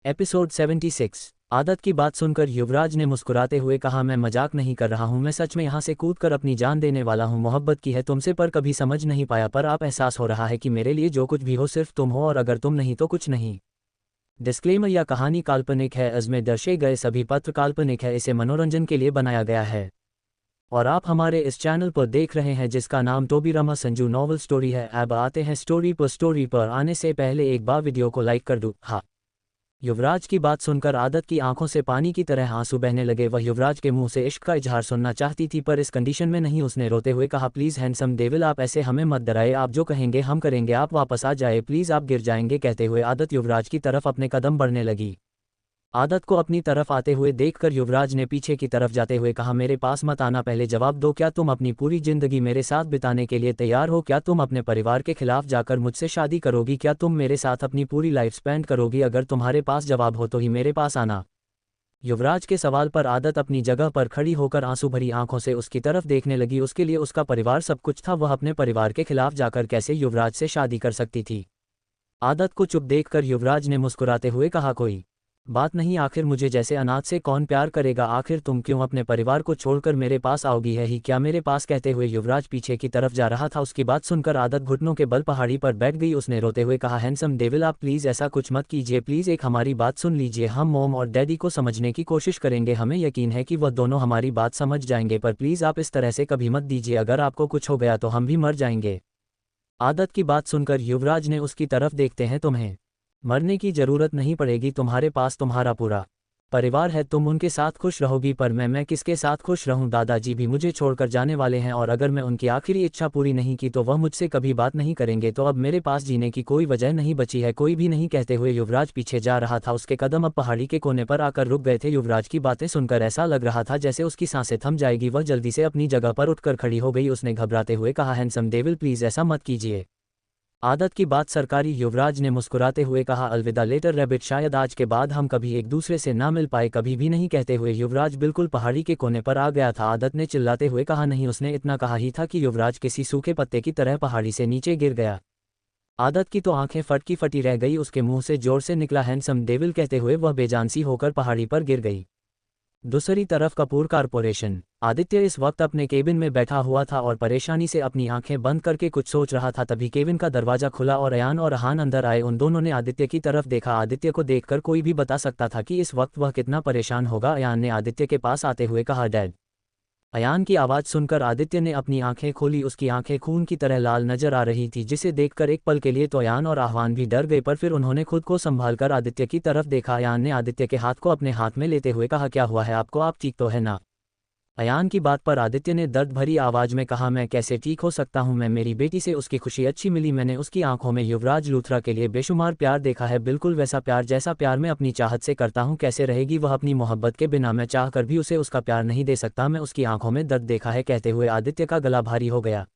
Episode 76। आदत की बात सुनकर युवराज ने मुस्कुराते हुए कहा, मैं मजाक नहीं कर रहा हूँ, मैं सच में यहाँ से कूदकर अपनी जान देने वाला हूँ। मोहब्बत की है तुमसे पर कभी समझ नहीं पाया, पर आप एहसास हो रहा है कि मेरे लिए जो कुछ भी हो सिर्फ तुम हो और अगर तुम नहीं तो कुछ नहीं। डिस्क्लेमर, यह कहानी काल्पनिक है। इसमें दर्शाए गए सभी पात्र काल्पनिक है। इसे मनोरंजन के लिए बनाया गया है और आप हमारे इस चैनल पर देख रहे हैं जिसका नाम टोबीरामा संजू नॉवल स्टोरी है। अब आते हैं स्टोरी पर। स्टोरी पर आने से पहले एक बार वीडियो को लाइक कर दो। हाँ। युवराज की बात सुनकर आदत की आंखों से पानी की तरह आंसू बहने लगे। वह युवराज के मुंह से इश्क का इजहार सुनना चाहती थी पर इस कंडीशन में नहीं। उसने रोते हुए कहा, प्लीज़ हैंडसम डेविल, आप ऐसे हमें मत डराए, आप जो कहेंगे हम करेंगे, आप वापस आ जाए प्लीज़, आप गिर जाएंगे। कहते हुए आदत युवराज की तरफ अपने कदम बढ़ने लगी। आदत को अपनी तरफ आते हुए देखकर युवराज ने पीछे की तरफ जाते हुए कहा, मेरे पास मत आना, पहले जवाब दो, क्या तुम अपनी पूरी जिंदगी मेरे साथ बिताने के लिए तैयार हो? क्या तुम अपने परिवार के खिलाफ जाकर मुझसे शादी करोगी? क्या तुम मेरे साथ अपनी पूरी लाइफ स्पेंड करोगी? अगर तुम्हारे पास जवाब हो तो ही मेरे पास आना। युवराज के सवाल पर आदत अपनी जगह पर खड़ी होकर आंसू भरी आंखों से उसकी तरफ देखने लगी। उसके लिए उसका परिवार सब कुछ था, वह अपने परिवार के खिलाफ जाकर कैसे युवराज से शादी कर सकती थी? आदत को चुप देखकर युवराज ने मुस्कुराते हुए कहा, कोई बात नहीं, आखिर मुझे जैसे अनाथ से कौन प्यार करेगा? आखिर तुम क्यों अपने परिवार को छोड़कर मेरे पास आओगी है ही क्या मेरे पास? कहते हुए युवराज पीछे की तरफ जा रहा था। उसकी बात सुनकर आदत घुटनों के बल पहाड़ी पर बैठ गई। उसने रोते हुए कहा, हैंडसम डेविल, आप प्लीज़ ऐसा कुछ मत कीजिए, प्लीज़ एक हमारी बात सुन लीजिए। हम मोम और डैडी को समझने की कोशिश करेंगे, हमें यकीन है कि वह दोनों हमारी बात समझ जाएंगे, पर प्लीज़ आप इस तरह से कभी मत दीजिए, अगर आपको कुछ हो गया तो हम भी मर जाएंगे। आदत की बात सुनकर युवराज ने उसकी तरफ देखते हैं, तुम्हें मरने की जरूरत नहीं पड़ेगी, तुम्हारे पास तुम्हारा पूरा परिवार है, तुम उनके साथ खुश रहोगी, पर मैं किसके साथ खुश रहूं? दादाजी भी मुझे छोड़कर जाने वाले हैं और अगर मैं उनकी आखिरी इच्छा पूरी नहीं की तो वह मुझसे कभी बात नहीं करेंगे, तो अब मेरे पास जीने की कोई वजह नहीं बची है, कोई भी नहीं। कहते हुए युवराज पीछे जा रहा था। उसके कदम अब पहाड़ी के कोने पर आकर रुक गए थे। युवराज की बातें सुनकर ऐसा लग रहा था जैसे उसकी सांसें थम जाएगी। वह जल्दी से अपनी जगह पर उठकर खड़ी हो गई। उसने घबराते हुए कहा, हैंडसम डेविल, प्लीज़ ऐसा मत कीजिए। आदत की बात सरकारी। युवराज ने मुस्कुराते हुए कहा, अलविदा लेटर रैबिट, शायद आज के बाद हम कभी एक दूसरे से ना मिल पाए, कभी भी नहीं। कहते हुए युवराज बिल्कुल पहाड़ी के कोने पर आ गया था। आदत ने चिल्लाते हुए कहा, नहीं। उसने इतना कहा ही था कि युवराज किसी सूखे पत्ते की तरह पहाड़ी से नीचे गिर गया। आदत की तो आंखें फटकी फटी रह गई। उसके मुंह से जोर से निकला, हैंडसम डेविल, कहते हुए वह बेजान सी होकर पहाड़ी पर गिर गई। दूसरी तरफ कपूर कारपोरेशन। आदित्य इस वक्त अपने केबिन में बैठा हुआ था और परेशानी से अपनी आंखें बंद करके कुछ सोच रहा था। तभी केबिन का दरवाजा खुला और अयान और अहान अंदर आए। उन दोनों ने आदित्य की तरफ देखा। आदित्य को देखकर कोई भी बता सकता था कि इस वक्त वह कितना परेशान होगा। अयान ने आदित्य के पास आते हुए कहा, डैड। अयान की आवाज़ सुनकर आदित्य ने अपनी आंखें खोली। उसकी आंखें खून की तरह लाल नजर आ रही थी, जिसे देखकर एक पल के लिए तो अयान और आह्वान भी डर गए, पर फिर उन्होंने खुद को संभालकर आदित्य की तरफ देखा। अयान ने आदित्य के हाथ को अपने हाथ में लेते हुए कहा, क्या हुआ है आपको? आप ठीक तो है ना? अयान की बात पर आदित्य ने दर्द भरी आवाज़ में कहा, मैं कैसे ठीक हो सकता हूँ? मैं मेरी बेटी से उसकी खुशी अच्छी मिली, मैंने उसकी आंखों में युवराज लूथरा के लिए बेशुमार प्यार देखा है, बिल्कुल वैसा प्यार जैसा प्यार मैं अपनी चाहत से करता हूँ। कैसे रहेगी वह अपनी मोहब्बत के बिना? मैं चाह कर भी उसे उसका प्यार नहीं दे सकता, मैं उसकी आंखों में दर्द देखा है। कहते हुए आदित्य का गला भारी हो गया।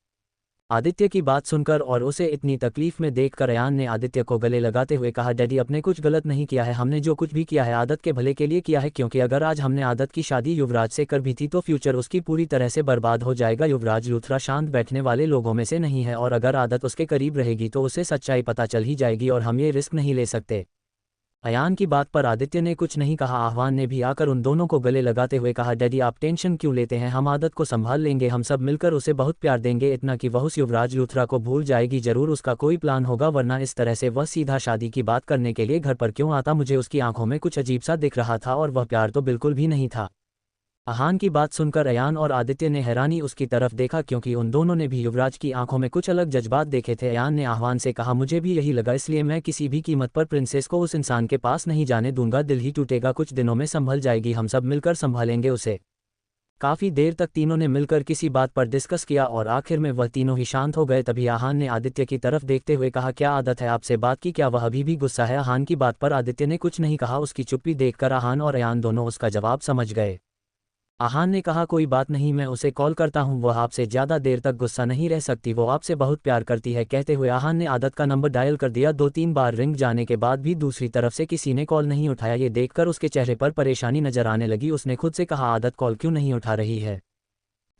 आदित्य की बात सुनकर और उसे इतनी तकलीफ में देखकर अयान ने आदित्य को गले लगाते हुए कहा, डैडी, अपने कुछ गलत नहीं किया है, हमने जो कुछ भी किया है आदत के भले के लिए किया है, क्योंकि अगर आज हमने आदत की शादी युवराज से कर भी थी तो फ्यूचर उसकी पूरी तरह से बर्बाद हो जाएगा। युवराज लूथरा शांत बैठने वाले लोगों में से नहीं है और अगर आदत उसके करीब रहेगी तो उसे सच्चाई पता चल ही जाएगी और हम ये रिस्क नहीं ले सकते। अयान की बात पर आदित्य ने कुछ नहीं कहा। आह्वान ने भी आकर उन दोनों को गले लगाते हुए कहा, डैडी, आप टेंशन क्यों लेते हैं, हम आदत को संभाल लेंगे, हम सब मिलकर उसे बहुत प्यार देंगे, इतना कि वह उस युवराज लूथरा को भूल जाएगी। जरूर उसका कोई प्लान होगा, वरना इस तरह से वह सीधा शादी की बात करने के लिए घर पर क्यों आता? मुझे उसकी आंखों में कुछ अजीब सा दिख रहा था और वह प्यार तो बिल्कुल भी नहीं था। आहान की बात सुनकर अयान और आदित्य ने हैरानी उसकी तरफ देखा, क्योंकि उन दोनों ने भी युवराज की आंखों में कुछ अलग जज्बात देखे थे। अयान ने आह्वान से कहा, मुझे भी यही लगा, इसलिए मैं किसी भी कीमत पर प्रिंसेस को उस इंसान के पास नहीं जाने दूंगा, दिल ही टूटेगा, कुछ दिनों में संभल जाएगी, हम सब मिलकर संभालेंगे उसे। काफ़ी देर तक तीनों ने मिलकर किसी बात पर डिस्कस किया और आखिर में वह तीनों ही शांत हो गए। तभी आहान ने आदित्य की तरफ देखते हुए कहा, क्या आदत है आपसे बात की? क्या वह अभी भी गुस्सा है? आहान की बात पर आदित्य ने कुछ नहीं कहा। उसकी चुप्पी देखकर आहान और अयान दोनों उसका जवाब समझ गए। आहान ने कहा, कोई बात नहीं, मैं उसे कॉल करता हूँ, वह आपसे ज़्यादा देर तक गुस्सा नहीं रह सकती, वो आपसे बहुत प्यार करती है। कहते हुए आहान ने आदत का नंबर डायल कर दिया। 2-3 बार रिंग जाने के बाद भी दूसरी तरफ से किसी ने कॉल नहीं उठाया। ये देखकर उसके चेहरे पर परेशानी नजर आने लगी। उसने खुद से कहा, आदत कॉल क्यों नहीं उठा रही है?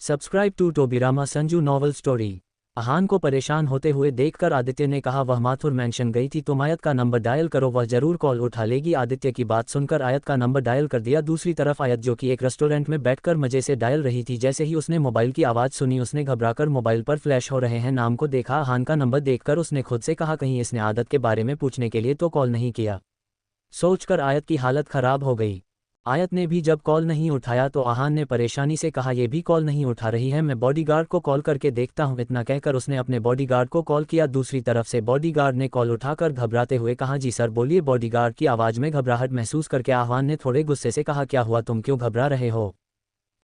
Subscribe to Tobirama Sanju novel story. Aahan को परेशान होते हुए देखकर आदित्य ने कहा वह माथुर मेंशन गई थी, तुम आयत का नंबर डायल करो, वह जरूर कॉल उठा लेगी। आदित्य की बात सुनकर आयत का नंबर डायल कर दिया। दूसरी तरफ आयत, जो कि एक रेस्टोरेंट में बैठकर मजे से डायल रही थी, जैसे ही उसने मोबाइल की आवाज़ सुनी उसने घबराकर मोबाइल पर फ्लैश हो रहे हैं नाम को देखा। आहान का नंबर देखकर उसने खुद से कहा कहीं इसने आदत के बारे में पूछने के लिए तो कॉल नहीं किया। सोचकर आयत की हालत खराब हो गई। आयत ने भी जब कॉल नहीं उठाया तो आहान ने परेशानी से कहा ये भी कॉल नहीं उठा रही है, मैं बॉडीगार्ड को कॉल करके देखता हूँ। इतना कहकर उसने अपने बॉडीगार्ड को कॉल किया। दूसरी तरफ से बॉडीगार्ड ने कॉल उठाकर घबराते हुए कहा जी सर बोलिए। बॉडीगार्ड की आवाज़ में घबराहट महसूस करके आहान ने थोड़े गुस्से से कहा क्या हुआ, तुम क्यों घबरा रहे हो।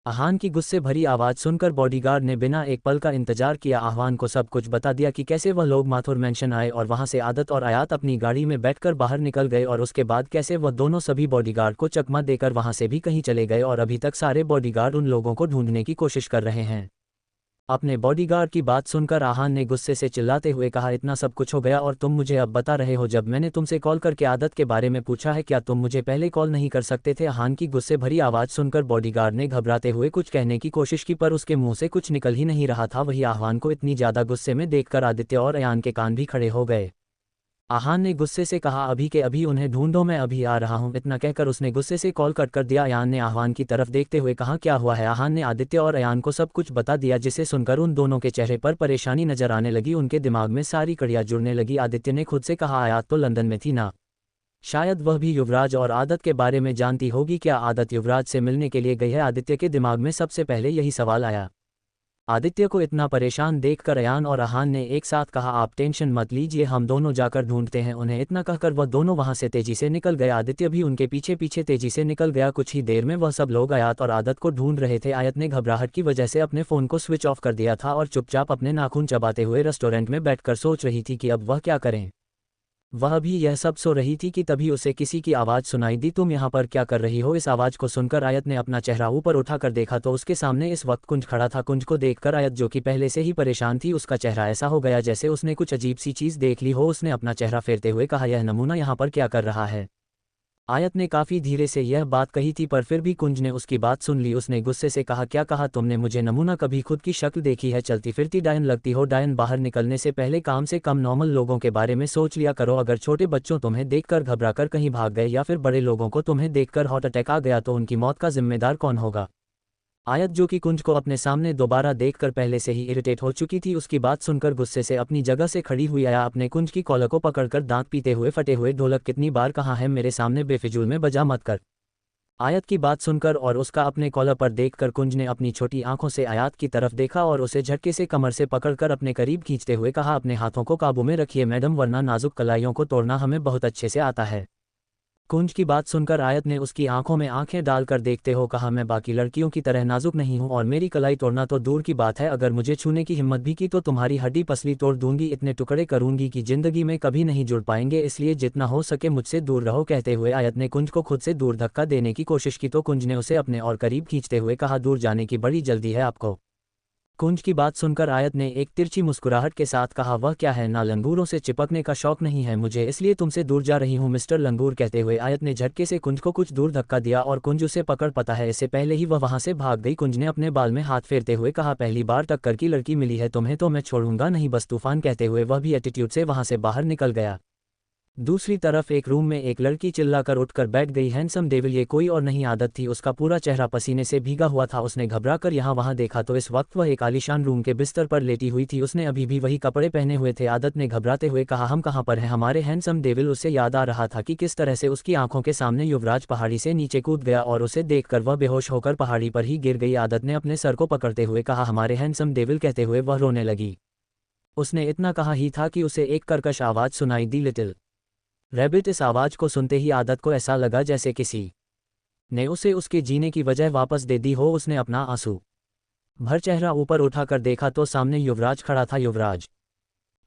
आहान की गुस्से भरी आवाज़ सुनकर बॉडीगार्ड ने बिना एक पल का इंतजार किया आहान को सब कुछ बता दिया कि कैसे वह लोग माथुर मेंशन आए और वहां से आदत और आयात अपनी गाड़ी में बैठकर बाहर निकल गए और उसके बाद कैसे वह दोनों सभी बॉडीगार्ड को चकमा देकर वहां से भी कहीं चले गए और अभी तक सारे बॉडीगार्ड उन लोगों को ढूंढने की कोशिश कर रहे हैं। अपने बॉडीगार्ड की बात सुनकर आहान ने गुस्से से चिल्लाते हुए कहा इतना सब कुछ हो गया और तुम मुझे अब बता रहे हो, जब मैंने तुमसे कॉल करके आदत के बारे में पूछा है क्या तुम मुझे पहले कॉल नहीं कर सकते थे। आहान की गुस्से भरी आवाज़ सुनकर बॉडीगार्ड ने घबराते हुए कुछ कहने की कोशिश की पर उसके मुंह से कुछ निकल ही नहीं रहा था। वही आहान को इतनी ज़्यादा गुस्से में देखकर आदित्य और अयान के कान भी खड़े हो गए। आहान ने गुस्से से कहा अभी के अभी उन्हें ढूंढो, मैं अभी आ रहा हूं। इतना कहकर उसने गुस्से से कॉल कट कर दिया। अयान ने आहान की तरफ देखते हुए कहा क्या हुआ है। आहान ने आदित्य और अयान को सब कुछ बता दिया, जिसे सुनकर उन दोनों के चेहरे पर परेशानी नजर आने लगी, उनके दिमाग में सारी कड़ियां जुड़ने लगी। आदित्य ने खुद से कहा आयात तो लंदन में थी ना, शायद वह भी युवराज और आदत के बारे में जानती होगी। क्या आदत युवराज से मिलने के लिए गई है। आदित्य के दिमाग में सबसे पहले यही सवाल आया। आदित्य को इतना परेशान देखकर अयान और आहान ने एक साथ कहा आप टेंशन मत लीजिए, हम दोनों जाकर ढूंढते हैं उन्हें। इतना कहकर वह दोनों वहां से तेजी से निकल गए। आदित्य भी उनके पीछे पीछे तेजी से निकल गया। कुछ ही देर में वह सब लोग आयत और आदत को ढूंढ रहे थे। आयत ने घबराहट की वजह से अपने फ़ोन को स्विच ऑफ कर दिया था और चुपचाप अपने नाखून चबाते हुए रेस्टोरेंट में बैठकर सोच रही थी कि अब वह क्या करें। वह भी यह सब सो रही थी कि तभी उसे किसी की आवाज़ सुनाई दी, तुम यहाँ पर क्या कर रही हो। इस आवाज़ को सुनकर आयत ने अपना चेहरा ऊपर उठाकर देखा तो उसके सामने इस वक्त कुंज खड़ा था। कुंज को देखकर आयत, जो कि पहले से ही परेशान थी, उसका चेहरा ऐसा हो गया जैसे उसने कुछ अजीब सी चीज़ देख ली हो। उसने अपना चेहरा फेरते हुए कहा यह नमूना यहाँ पर क्या कर रहा है। आयत ने काफ़ी धीरे से यह बात कही थी पर फिर भी कुंज ने उसकी बात सुन ली। उसने गुस्से से कहा क्या कहा तुमने मुझे। नमूना कभी खुद की शक्ल देखी है, चलती फिरती डायन लगती हो। डायन बाहर निकलने से पहले कम से कम नॉर्मल लोगों के बारे में सोच लिया करो। अगर छोटे बच्चों तुम्हें देखकर घबराकर कहीं भाग गए या फिर बड़े लोगों को तुम्हें देखकर हार्ट अटैक आ गया तो उनकी मौत का जिम्मेदार कौन होगा। आयत, जो कि कुंज को अपने सामने दोबारा देखकर पहले से ही इरिटेट हो चुकी थी, उसकी बात सुनकर गुस्से से अपनी जगह से खड़ी हुई। आया अपने कुंज की कॉलर को पकड़कर दांत पीते हुए फटे हुए ढोलक कितनी बार कहा है मेरे सामने बेफिजूल में बजा मत कर। आयत की बात सुनकर और उसका अपने कॉलर पर देखकर कुंज ने अपनी छोटी आंखों से आयत की तरफ देखा और उसे झटके से कमर से पकड़कर अपने करीब खींचते हुए कहा अपने हाथों को काबू में रखिए मैडम, वरना नाजुक कलाइयों को तोड़ना हमें बहुत अच्छे से आता है। कुंज की बात सुनकर आयत ने उसकी आंखों में आंखें डालकर देखते हो कहा मैं बाकी लड़कियों की तरह नाजुक नहीं हूं और मेरी कलाई तोड़ना तो दूर की बात है, अगर मुझे छूने की हिम्मत भी की तो तुम्हारी हड्डी पसली तोड़ दूंगी, इतने टुकड़े करूंगी कि जिंदगी में कभी नहीं जुड़ पाएंगे, इसलिए जितना हो सके मुझसे दूर रहो। कहते हुए आयत ने कुंज को खुद से दूर धक्का देने की कोशिश की तो कुंज ने उसे अपने और करीब खींचते हुए कहा दूर जाने की बड़ी जल्दी है आपको। कुंज की बात सुनकर आयत ने एक तिरछी मुस्कुराहट के साथ कहा वह क्या है ना, लंगूरों से चिपकने का शौक नहीं है मुझे, इसलिए तुमसे दूर जा रही हूँ मिस्टर लंगूर। कहते हुए आयत ने झटके से कुंज को कुछ दूर धक्का दिया और कुंज उसे पकड़ पता है इससे पहले ही वह वहां से भाग गई। कुंज ने अपने बाल में हाथ फेरते हुए कहा पहली बार टक्कर की लड़की मिली है तुम्हें तो मैं छोड़ूंगा नहीं बस तूफान। कहते हुए वह भी एटीट्यूड से वहां से बाहर निकल गया। दूसरी तरफ एक रूम में एक लड़की चिल्लाकर उठकर बैठ गई। हैंडसम डेविल, ये कोई और नहीं आदत थी, उसका पूरा चेहरा पसीने से भीगा हुआ था। उसने घबराकर यहाँ वहाँ देखा तो इस वक्त वह एक आलीशान रूम के बिस्तर पर लेटी हुई थी। उसने अभी भी वही कपड़े पहने हुए थे। आदत ने घबराते हुए कहा हम कहाँ पर हैं हमारे हैंडसम डेविल। उसे याद आ रहा था कि किस तरह से उसकी आंखों के सामने युवराज पहाड़ी से नीचे कूद गया और उसे देखकर वह बेहोश होकर पहाड़ी पर ही गिर गई। आदत ने अपने सर को पकड़ते हुए कहा हमारे हैंडसम डेविल। कहते हुए वह रोने लगी। उसने इतना कहा ही था कि उसे एक कर्कश आवाज़ सुनाई दी, लिटिल रैबिट। इस आवाज़ को सुनते ही आदत को ऐसा लगा जैसे किसी ने उसे उसके जीने की वजह वापस दे दी हो। उसने अपना आंसू भर चेहरा ऊपर उठाकर देखा तो सामने युवराज खड़ा था। युवराज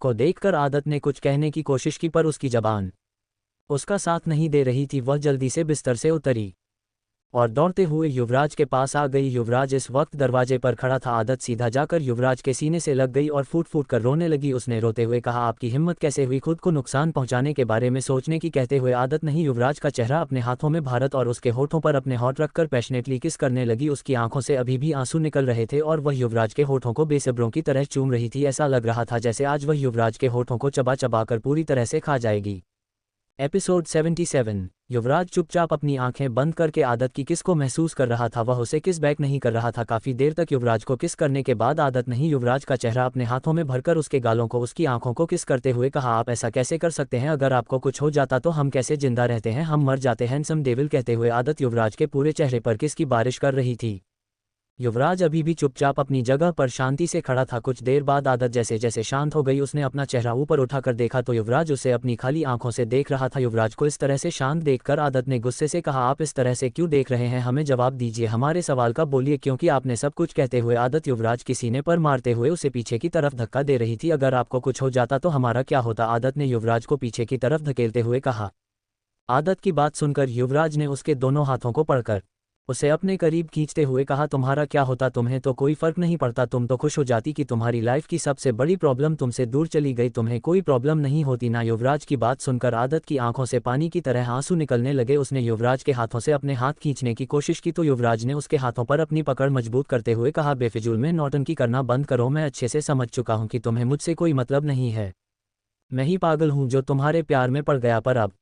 को देखकर आदत ने कुछ कहने की कोशिश की पर उसकी जबान उसका साथ नहीं दे रही थी। वह जल्दी से बिस्तर से उतरी और दौड़ते हुए युवराज के पास आ गई। युवराज इस वक्त दरवाजे पर खड़ा था। आदत सीधा जाकर युवराज के सीने से लग गई और फूट फूट कर रोने लगी। उसने रोते हुए कहा, आपकी हिम्मत कैसे हुई खुद को नुकसान पहुंचाने के बारे में सोचने की। कहते हुए आदत नहीं युवराज का चेहरा अपने हाथों में भारत और उसके होठों पर अपने होठ रखकर पैशनेटली किस करने लगी। उसकी आंखों से अभी भी आंसू निकल रहे थे और वह युवराज के होठों को बेसब्रों की तरह चूम रही थी। ऐसा लग रहा था जैसे आज वह युवराज के होठों को चबा चबा कर पूरी तरह से खा जाएगी। एपिसोड 77। युवराज चुपचाप अपनी आंखें बंद करके आदत की किस को महसूस कर रहा था। वह उसे किस बैक नहीं कर रहा था। काफी देर तक युवराज को किस करने के बाद आदत नहीं युवराज का चेहरा अपने हाथों में भरकर उसके गालों को उसकी आंखों को किस करते हुए कहा, आप ऐसा कैसे कर सकते हैं। अगर आपको कुछ हो जाता तो हम कैसे जिंदा रहते हैं, हम मर जाते हैं हैंडसम डेविल। कहते हुए आदत युवराज के पूरे चेहरे पर किस की बारिश कर रही थी। युवराज अभी भी चुपचाप अपनी जगह पर शांति से खड़ा था। कुछ देर बाद आदत जैसे जैसे शांत हो गई। उसने अपना चेहरा ऊपर उठाकर देखा तो युवराज उसे अपनी खाली आंखों से देख रहा था। युवराज को इस तरह से शांत देखकर आदत ने गुस्से से कहा, आप इस तरह से क्यों देख रहे हैं, हमें जवाब दीजिए, हमारे सवाल का बोलिए, क्योंकि आपने सब कुछ। कहते हुए आदत युवराज की सीने पर मारते हुए उसे पीछे की तरफ धक्का दे रही थी। अगर आपको कुछ हो जाता तो हमारा क्या होता, आदत ने युवराज को पीछे की तरफ धकेलते हुए कहा। आदत की बात सुनकर युवराज ने उसके दोनों हाथों को पकड़कर उसे अपने करीब खींचते हुए कहा, तुम्हारा क्या होता, तुम्हें तो कोई फर्क नहीं पड़ता, तुम तो खुश हो जाती कि तुम्हारी लाइफ की सबसे बड़ी प्रॉब्लम तुमसे दूर चली गई, तुम्हें कोई प्रॉब्लम नहीं होती ना। युवराज की बात सुनकर आदत की आंखों से पानी की तरह आंसू निकलने लगे। उसने युवराज के हाथों से अपने हाथ खींचने की कोशिश की तो युवराज ने उसके हाथों पर अपनी पकड़ मजबूत करते हुए कहा, बेफिजूल में नौटंकी करना बंद करो, मैं अच्छे से समझ चुका हूं कि तुम्हें मुझसे कोई मतलब नहीं है, मैं ही पागल हूं जो तुम्हारे प्यार में पड़ गया, पर अब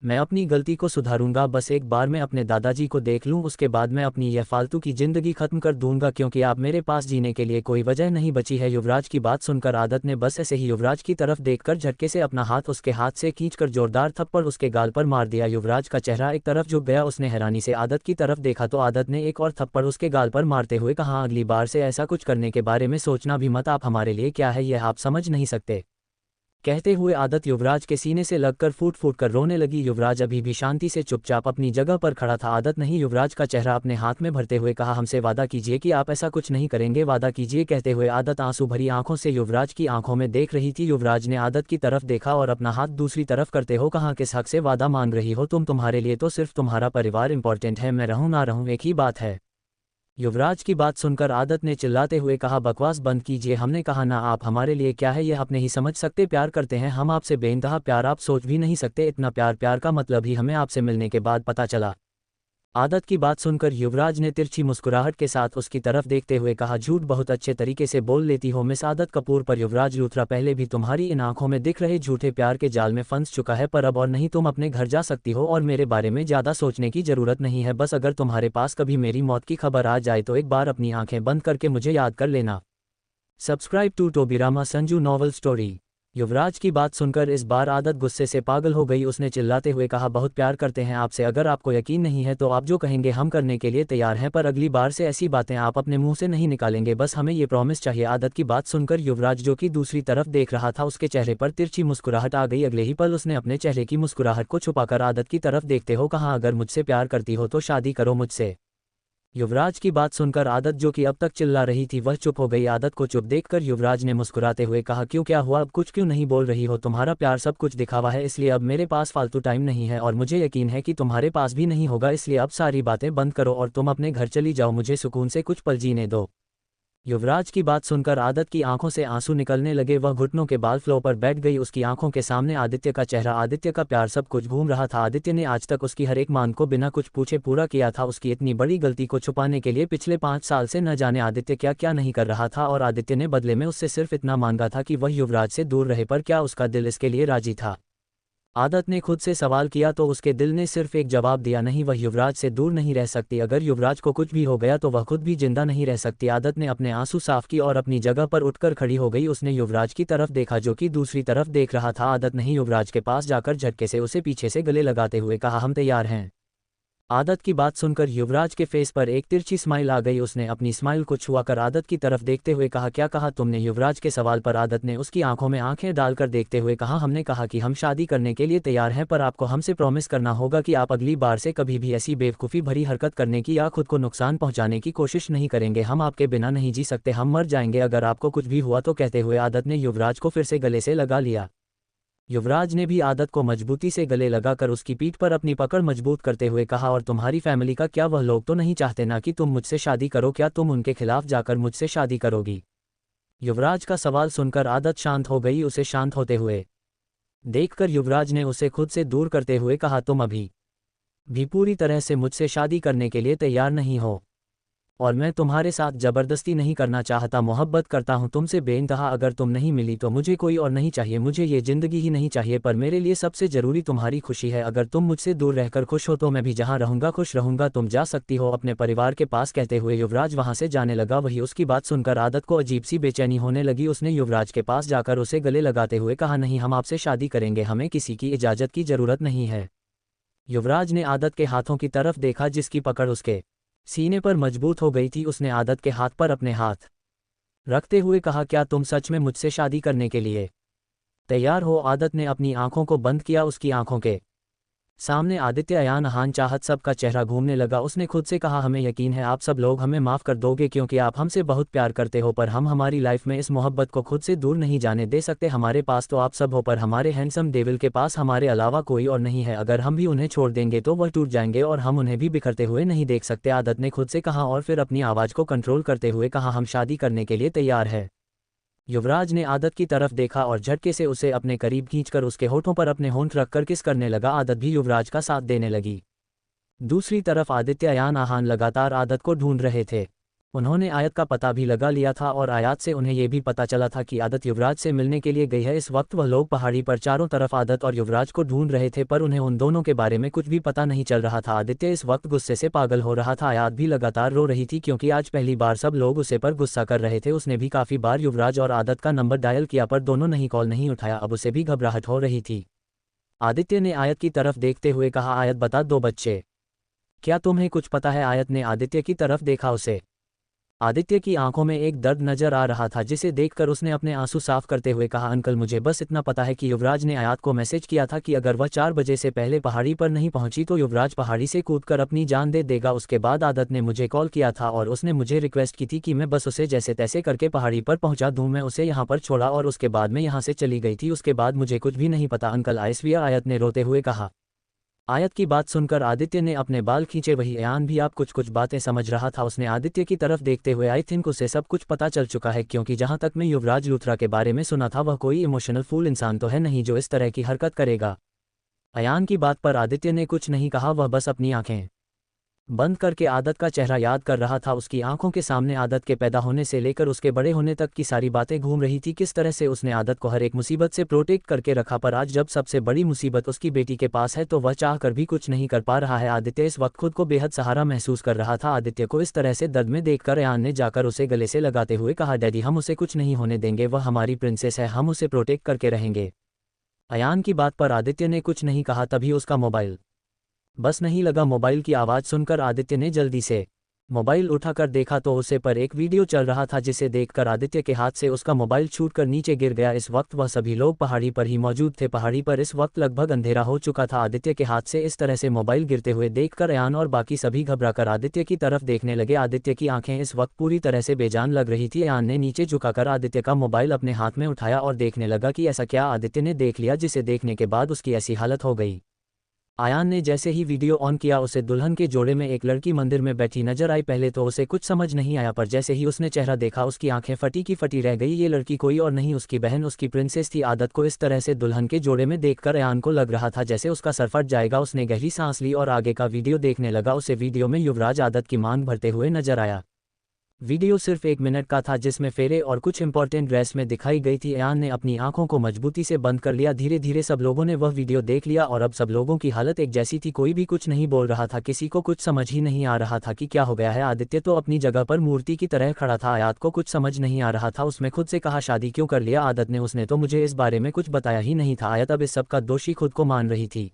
मैं अपनी गलती को सुधारूंगा। बस एक बार मैं अपने दादाजी को देख लूं, उसके बाद मैं अपनी यह फालतू की जिंदगी खत्म कर दूंगा, क्योंकि आप मेरे पास जीने के लिए कोई वजह नहीं बची है। युवराज की बात सुनकर आदत ने बस ऐसे ही युवराज की तरफ देखकर झटके से अपना हाथ उसके हाथ से खींचकर जोरदार थप्पड़ उसके गाल पर मार दिया। युवराज का चेहरा एक तरफ झुक गया। उसने हैरानी से आदत की तरफ देखा तो आदत ने एक और थप्पड़ उसके गाल पर मारते हुए कहा, अगली बार से ऐसा कुछ करने के बारे में सोचना भी मत, आप हमारे लिए क्या है यह आप समझ नहीं सकते। कहते हुए आदत युवराज के सीने से लगकर फूट फूट कर रोने लगी। युवराज अभी भी शांति से चुपचाप अपनी जगह पर खड़ा था। आदत नहीं युवराज का चेहरा अपने हाथ में भरते हुए कहा, हमसे वादा कीजिए कि आप ऐसा कुछ नहीं करेंगे, वादा कीजिए। कहते हुए आदत आंसू भरी आंखों से युवराज की आंखों में देख रही थी। युवराज ने आदत की तरफ देखा और अपना हाथ दूसरी तरफ करते हो कहा, किस हक से वादा मांग रही हो तुम, तुम्हारे लिए तो सिर्फ तुम्हारा परिवार इंपॉर्टेंट है, मैं रहूं ना रहूं एक ही बात है। युवराज की बात सुनकर आदत ने चिल्लाते हुए कहा, बकवास बंद कीजिए, हमने कहा ना, आप हमारे लिए क्या है यह आप नहीं समझ सकते, प्यार करते हैं हम आपसे बेइंतहा प्यार, आप सोच भी नहीं सकते इतना प्यार, प्यार का मतलब ही हमें आपसे मिलने के बाद पता चला। आदत की बात सुनकर युवराज ने तिरछी मुस्कुराहट के साथ उसकी तरफ देखते हुए कहा, झूठ बहुत अच्छे तरीके से बोल लेती हो मिस आदत कपूर। पर युवराज लूथरा, पहले भी तुम्हारी इन आंखों में दिख रहे झूठे प्यार के जाल में फंस चुका है, पर अब और नहीं, तुम अपने घर जा सकती हो और मेरे बारे में ज़्यादा सोचने की ज़रूरत नहीं है। बस अगर तुम्हारे पास कभी मेरी मौत की खबर आ जाए तो एक बार अपनी आंखें बंद करके मुझे याद कर लेना। Subscribe to Tobirama Sanju novel story. Yuvraj की बात सुनकर इस बार आदत गुस्से से पागल हो गई। उसने चिल्लाते हुए कहा, बहुत प्यार करते हैं आपसे, अगर आपको यकीन नहीं है तो आप जो कहेंगे हम करने के लिए तैयार हैं, पर अगली बार से ऐसी बातें आप अपने मुंह से नहीं निकालेंगे, बस हमें ये प्रॉमिस चाहिए। आदत की बात सुनकर युवराज जो कि दूसरी तरफ देख रहा था उसके चेहरे पर तिरछी मुस्कुराहट आ गई। अगले ही पल उसने अपने चेहरे की मुस्कुराहट को छुपाकर आदत की तरफ देखते हो कहा, अगर मुझसे प्यार करती हो तो शादी करो मुझसे। युवराज की बात सुनकर आदत जो कि अब तक चिल्ला रही थी वह चुप हो गई। आदत को चुप देखकर युवराज ने मुस्कुराते हुए कहा, क्यों क्या हुआ, अब कुछ क्यों नहीं बोल रही हो, तुम्हारा प्यार सब कुछ दिखावा है, इसलिए अब मेरे पास फालतू टाइम नहीं है और मुझे यकीन है कि तुम्हारे पास भी नहीं होगा, इसलिए अब सारी बातें बंद करो और तुम अपने घर चली जाओ, मुझे सुकून से कुछ पल जीने दो। युवराज की बात सुनकर आदत की आंखों से आंसू निकलने लगे। वह घुटनों के बाल फ्लो पर बैठ गई। उसकी आंखों के सामने आदित्य का चेहरा, आदित्य का प्यार सब कुछ घूम रहा था। आदित्य ने आज तक उसकी हर एक मांग को बिना कुछ पूछे पूरा किया था। उसकी इतनी बड़ी गलती को छुपाने के लिए पिछले 5 साल से न जाने आदित्य क्या क्या नहीं कर रहा था, और आदित्य ने बदले में उससे सिर्फ इतना मांगा था कि वह युवराज से दूर रहे, पर क्या उसका दिल इसके लिए राजी था। आदत ने खुद से सवाल किया तो उसके दिल ने सिर्फ एक जवाब दिया, नहीं, वह युवराज से दूर नहीं रह सकती। अगर युवराज को कुछ भी हो गया तो वह खुद भी जिंदा नहीं रह सकती। आदत ने अपने आंसू साफ की और अपनी जगह पर उठकर खड़ी हो गई। उसने युवराज की तरफ देखा जो कि दूसरी तरफ देख रहा था। आदत नहीं युवराज के पास जाकर झटके से उसे पीछे से गले लगाते हुए कहा, हम तैयार हैं। आदत की बात सुनकर युवराज के फेस पर एक तिरछी स्माइल आ गई। उसने अपनी स्माइल को छुआकर आदत की तरफ देखते हुए कहा, क्या कहा तुमने। युवराज के सवाल पर आदत ने उसकी आंखों में आंखें डालकर देखते हुए कहा, हमने कहा कि हम शादी करने के लिए तैयार हैं, पर आपको हमसे प्रॉमिस करना होगा कि आप अगली बार से कभी भी ऐसी बेवकूफ़ी भरी हरकत करने की या खुद को नुकसान पहुंचाने की कोशिश नहीं करेंगे। हम आपके बिना नहीं जी सकते, हम मर जाएंगे अगर आपको कुछ भी हुआ तो। कहते हुए आदत ने युवराज को फिर से गले से लगा लिया। युवराज ने भी आदत को मजबूती से गले लगाकर उसकी पीठ पर अपनी पकड़ मजबूत करते हुए कहा, और तुम्हारी फैमिली का क्या, वह लोग तो नहीं चाहते ना कि तुम मुझसे शादी करो, क्या तुम उनके खिलाफ जाकर मुझसे शादी करोगी? युवराज का सवाल सुनकर आदत शांत हो गई। उसे शांत होते हुए देखकर युवराज ने उसे खुद से दूर करते हुए कहा, तुम अभी भी पूरी तरह से मुझसे शादी करने के लिए तैयार नहीं हो, और मैं तुम्हारे साथ जबरदस्ती नहीं करना चाहता, मोहब्बत करता हूं तुमसे बेइंतहा। अगर तुम नहीं मिली तो मुझे कोई और नहीं चाहिए, मुझे ये जिंदगी ही नहीं चाहिए, पर मेरे लिए सबसे जरूरी तुम्हारी खुशी है। अगर तुम मुझसे दूर रहकर खुश हो तो मैं भी जहां रहूंगा खुश रहूंगा, तुम जा सकती हो अपने परिवार के पास। कहते हुए युवराज वहां से जाने लगा। वही उसकी बात सुनकर आदत को अजीब सी बेचैनी होने लगी। उसने युवराज के पास जाकर उसे गले लगाते हुए कहा, नहीं, हम आपसे शादी करेंगे, हमें किसी की इजाजत की जरूरत नहीं है। युवराज ने आदत के हाथों की तरफ देखा जिसकी पकड़ उसके सीने पर मजबूत हो गई थी। उसने आदत के हाथ पर अपने हाथ रखते हुए कहा, क्या तुम सच में मुझसे शादी करने के लिए तैयार हो? आदत ने अपनी आंखों को बंद किया। उसकी आंखों के सामने आदित्य, अयान, अहान, चाहत सबका चेहरा घूमने लगा। उसने खुद से कहा, हमें यकीन है आप सब लोग हमें माफ़ कर दोगे, क्योंकि आप हमसे बहुत प्यार करते हो, पर हम हमारी लाइफ में इस मोहब्बत को खुद से दूर नहीं जाने दे सकते। हमारे पास तो आप सब हो, पर हमारे हैंडसम डेविल के पास हमारे अलावा कोई और नहीं है। अगर हम भी उन्हें छोड़ देंगे तो वह टूट जाएंगे और हम उन्हें भी बिखरते हुए नहीं देख सकते। आदत ने खुद से कहा और फिर अपनी आवाज़ को कंट्रोल करते हुए कहा, हम शादी करने के लिए तैयार है। युवराज ने आदत की तरफ देखा और झटके से उसे अपने करीब खींचकर उसके होठों पर अपने होंठ रखकर किस करने लगा। आदत भी युवराज का साथ देने लगी। दूसरी तरफ आदित्य, अयान, आहान लगातार आदत को ढूंढ रहे थे। उन्होंने आयत का पता भी लगा लिया था और आयात से उन्हें यह भी पता चला था कि आदत युवराज से मिलने के लिए गई है। इस वक्त वह लोग पहाड़ी पर चारों तरफ आदत और युवराज को ढूंढ रहे थे, पर उन्हें उन दोनों के बारे में कुछ भी पता नहीं चल रहा था। आदित्य इस वक्त गुस्से से पागल हो रहा था। आयात भी लगातार रो रही थी क्योंकि आज पहली बार सब लोग उसे पर गुस्सा कर रहे थे। उसने भी काफ़ी बार युवराज और आदत का नंबर डायल किया पर दोनों नहीं कॉल नहीं उठाया। अब उसे भी घबराहट हो रही थी। आदित्य ने आयत की तरफ देखते हुए कहा, आयत, बता दो बच्चे, क्या तुम्हें कुछ पता है? आयत ने आदित्य की तरफ देखा। उसे आदित्य की आंखों में एक दर्द नजर आ रहा था जिसे देखकर उसने अपने आंसू साफ करते हुए कहा, अंकल, मुझे बस इतना पता है कि युवराज ने आयात को मैसेज किया था कि अगर वह 4 बजे से पहले पहाड़ी पर नहीं पहुंची तो युवराज पहाड़ी से कूदकर अपनी जान दे देगा। उसके बाद आदत ने मुझे कॉल किया था और उसने मुझे रिक्वेस्ट की थी कि मैं बस उसे जैसे तैसे करके पहाड़ी पर पहुंचा दूं। मैं उसे यहाँ पर छोड़ा और उसके बाद मैं यहाँ से चली गई थी। उसके बाद मुझे कुछ भी नहीं पता अंकल, आयस्विया, आयत ने रोते हुए कहा। आयत की बात सुनकर आदित्य ने अपने बाल खींचे। वही अयान भी आप कुछ बातें समझ रहा था। उसने आदित्य की तरफ देखते हुए, आई थिंक उसे सब कुछ पता चल चुका है, क्योंकि जहां तक मैं युवराज लूथरा के बारे में सुना था वह कोई इमोशनल फूल इंसान तो है नहीं जो इस तरह की हरकत करेगा। अयान की बात पर आदित्य ने कुछ नहीं कहा। वह बस अपनी आंखें बंद करके आदत का चेहरा याद कर रहा था। उसकी आंखों के सामने आदत के पैदा होने से लेकर उसके बड़े होने तक की सारी बातें घूम रही थी। किस तरह से उसने आदत को हर एक मुसीबत से प्रोटेक्ट करके रखा, पर आज जब सबसे बड़ी मुसीबत उसकी बेटी के पास है तो वह चाह कर भी कुछ नहीं कर पा रहा है। आदित्य इस वक्त खुद को बेहद सहारा महसूस कर रहा था। आदित्य को इस तरह से दर्द में देखकर अयान ने जाकर उसे गले से लगाते हुए कहा, डैडी, हम उसे कुछ नहीं होने देंगे, वह हमारी प्रिंसेस है, हम उसे प्रोटेक्ट करके रहेंगे। अयान की बात पर आदित्य ने कुछ नहीं कहा। तभी उसका मोबाइल बस नहीं लगा। मोबाइल की आवाज़ सुनकर आदित्य ने जल्दी से मोबाइल उठाकर देखा तो उसे पर एक वीडियो चल रहा था, जिसे देखकर आदित्य के हाथ से उसका मोबाइल छूटकर नीचे गिर गया। इस वक्त वह सभी लोग पहाड़ी पर ही मौजूद थे। पहाड़ी पर इस वक्त लगभग अंधेरा हो चुका था। आदित्य के हाथ से इस तरह से मोबाइल गिरते हुए देखकर अयान और बाकी सभी घबराकर आदित्य की तरफ देखने लगे। आदित्य की आंखें इस वक्त पूरी तरह से बेजान लग रही थी। अयान ने नीचे झुकाकर आदित्य का मोबाइल अपने हाथ में उठाया और देखने लगा कि ऐसा क्या आदित्य ने देख लिया, जिसे देखने के बाद उसकी ऐसी हालत हो गई। आयान ने जैसे ही वीडियो ऑन किया उसे दुल्हन के जोड़े में एक लड़की मंदिर में बैठी नजर आई। पहले तो उसे कुछ समझ नहीं आया, पर जैसे ही उसने चेहरा देखा उसकी आंखें फटी की फटी रह गई। ये लड़की कोई और नहीं, उसकी बहन, उसकी प्रिंसेस थी। आदत को इस तरह से दुल्हन के जोड़े में देखकर अयान को लग रहा था जैसे उसका सर फट जाएगा। उसने गहरी सांस ली और आगे का वीडियो देखने लगा। उसे वीडियो में युवराज आदत की मांग भरते हुए नजर आया। वीडियो सिर्फ 1 मिनट का था, जिसमें फेरे और कुछ इंपॉर्टेंट ड्रेस में दिखाई गई थी। अयान ने अपनी आंखों को मजबूती से बंद कर लिया। धीरे धीरे सब लोगों ने वह वीडियो देख लिया और अब सब लोगों की हालत एक जैसी थी। कोई भी कुछ नहीं बोल रहा था, किसी को कुछ समझ ही नहीं आ रहा था कि क्या हो गया है। आदित्य तो अपनी जगह पर मूर्ति की तरह खड़ा था। आयात को कुछ समझ नहीं आ रहा था। उसमें खुद से कहा, शादी क्यों कर लिया आदत ने? उसने तो मुझे इस बारे में कुछ बताया ही नहीं था। आयत अब इस सब का दोषी खुद को मान रही थी।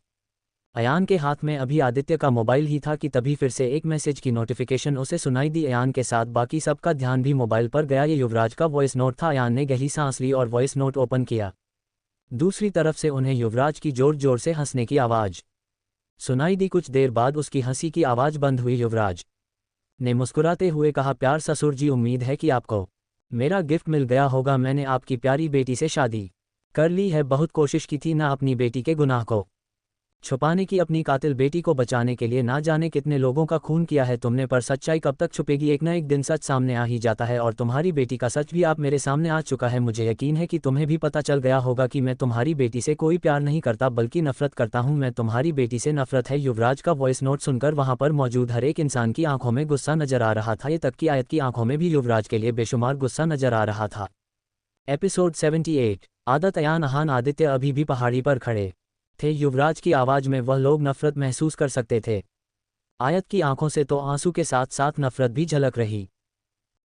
अयान के हाथ में अभी आदित्य का मोबाइल ही था कि तभी फिर से एक मैसेज की नोटिफिकेशन उसे सुनाई दी। अयान के साथ बाकी सबका ध्यान भी मोबाइल पर गया। ये युवराज का वॉइस नोट था। अयान ने गहरी सांस ली और वॉइस नोट ओपन किया। दूसरी तरफ से उन्हें युवराज की जोर जोर से हंसने की आवाज़ सुनाई दी। कुछ देर बाद उसकी हंसी की आवाज़ बंद हुई। युवराज ने मुस्कुराते हुए कहा, प्यार ससुर जी, उम्मीद है कि आपको मेरा गिफ्ट मिल गया होगा। मैंने आपकी प्यारी बेटी से शादी कर ली है, बहुत कोशिश की थी ना अपनी बेटी के गुनाह को छुपाने की, अपनी कातिल बेटी को बचाने के लिए ना जाने कितने लोगों का खून किया है तुमने, पर सच्चाई कब तक छुपेगी? एक ना एक दिन सच सामने आ ही जाता है और तुम्हारी बेटी का सच भी आप मेरे सामने आ चुका है। मुझे यकीन है कि तुम्हें भी पता चल गया होगा कि मैं तुम्हारी बेटी से कोई प्यार नहीं करता बल्कि नफरत करता हूं। मैं तुम्हारी बेटी से नफरत है। युवराज का वॉइस नोट सुनकर वहां पर मौजूद हर एक इंसान की आंखों में गुस्सा नजर आ रहा था, ये तक कि आयत की आंखों में भी युवराज के लिए बेशुमार गुस्सा नजर आ रहा था। एपिसोड 78। आदत अयान अहान आदित्य अभी भी पहाड़ी पर खड़े थे। युवराज की आवाज में वह लोग नफरत महसूस कर सकते थे। आयत की आंखों से तो आंसू के साथ साथ नफरत भी झलक रही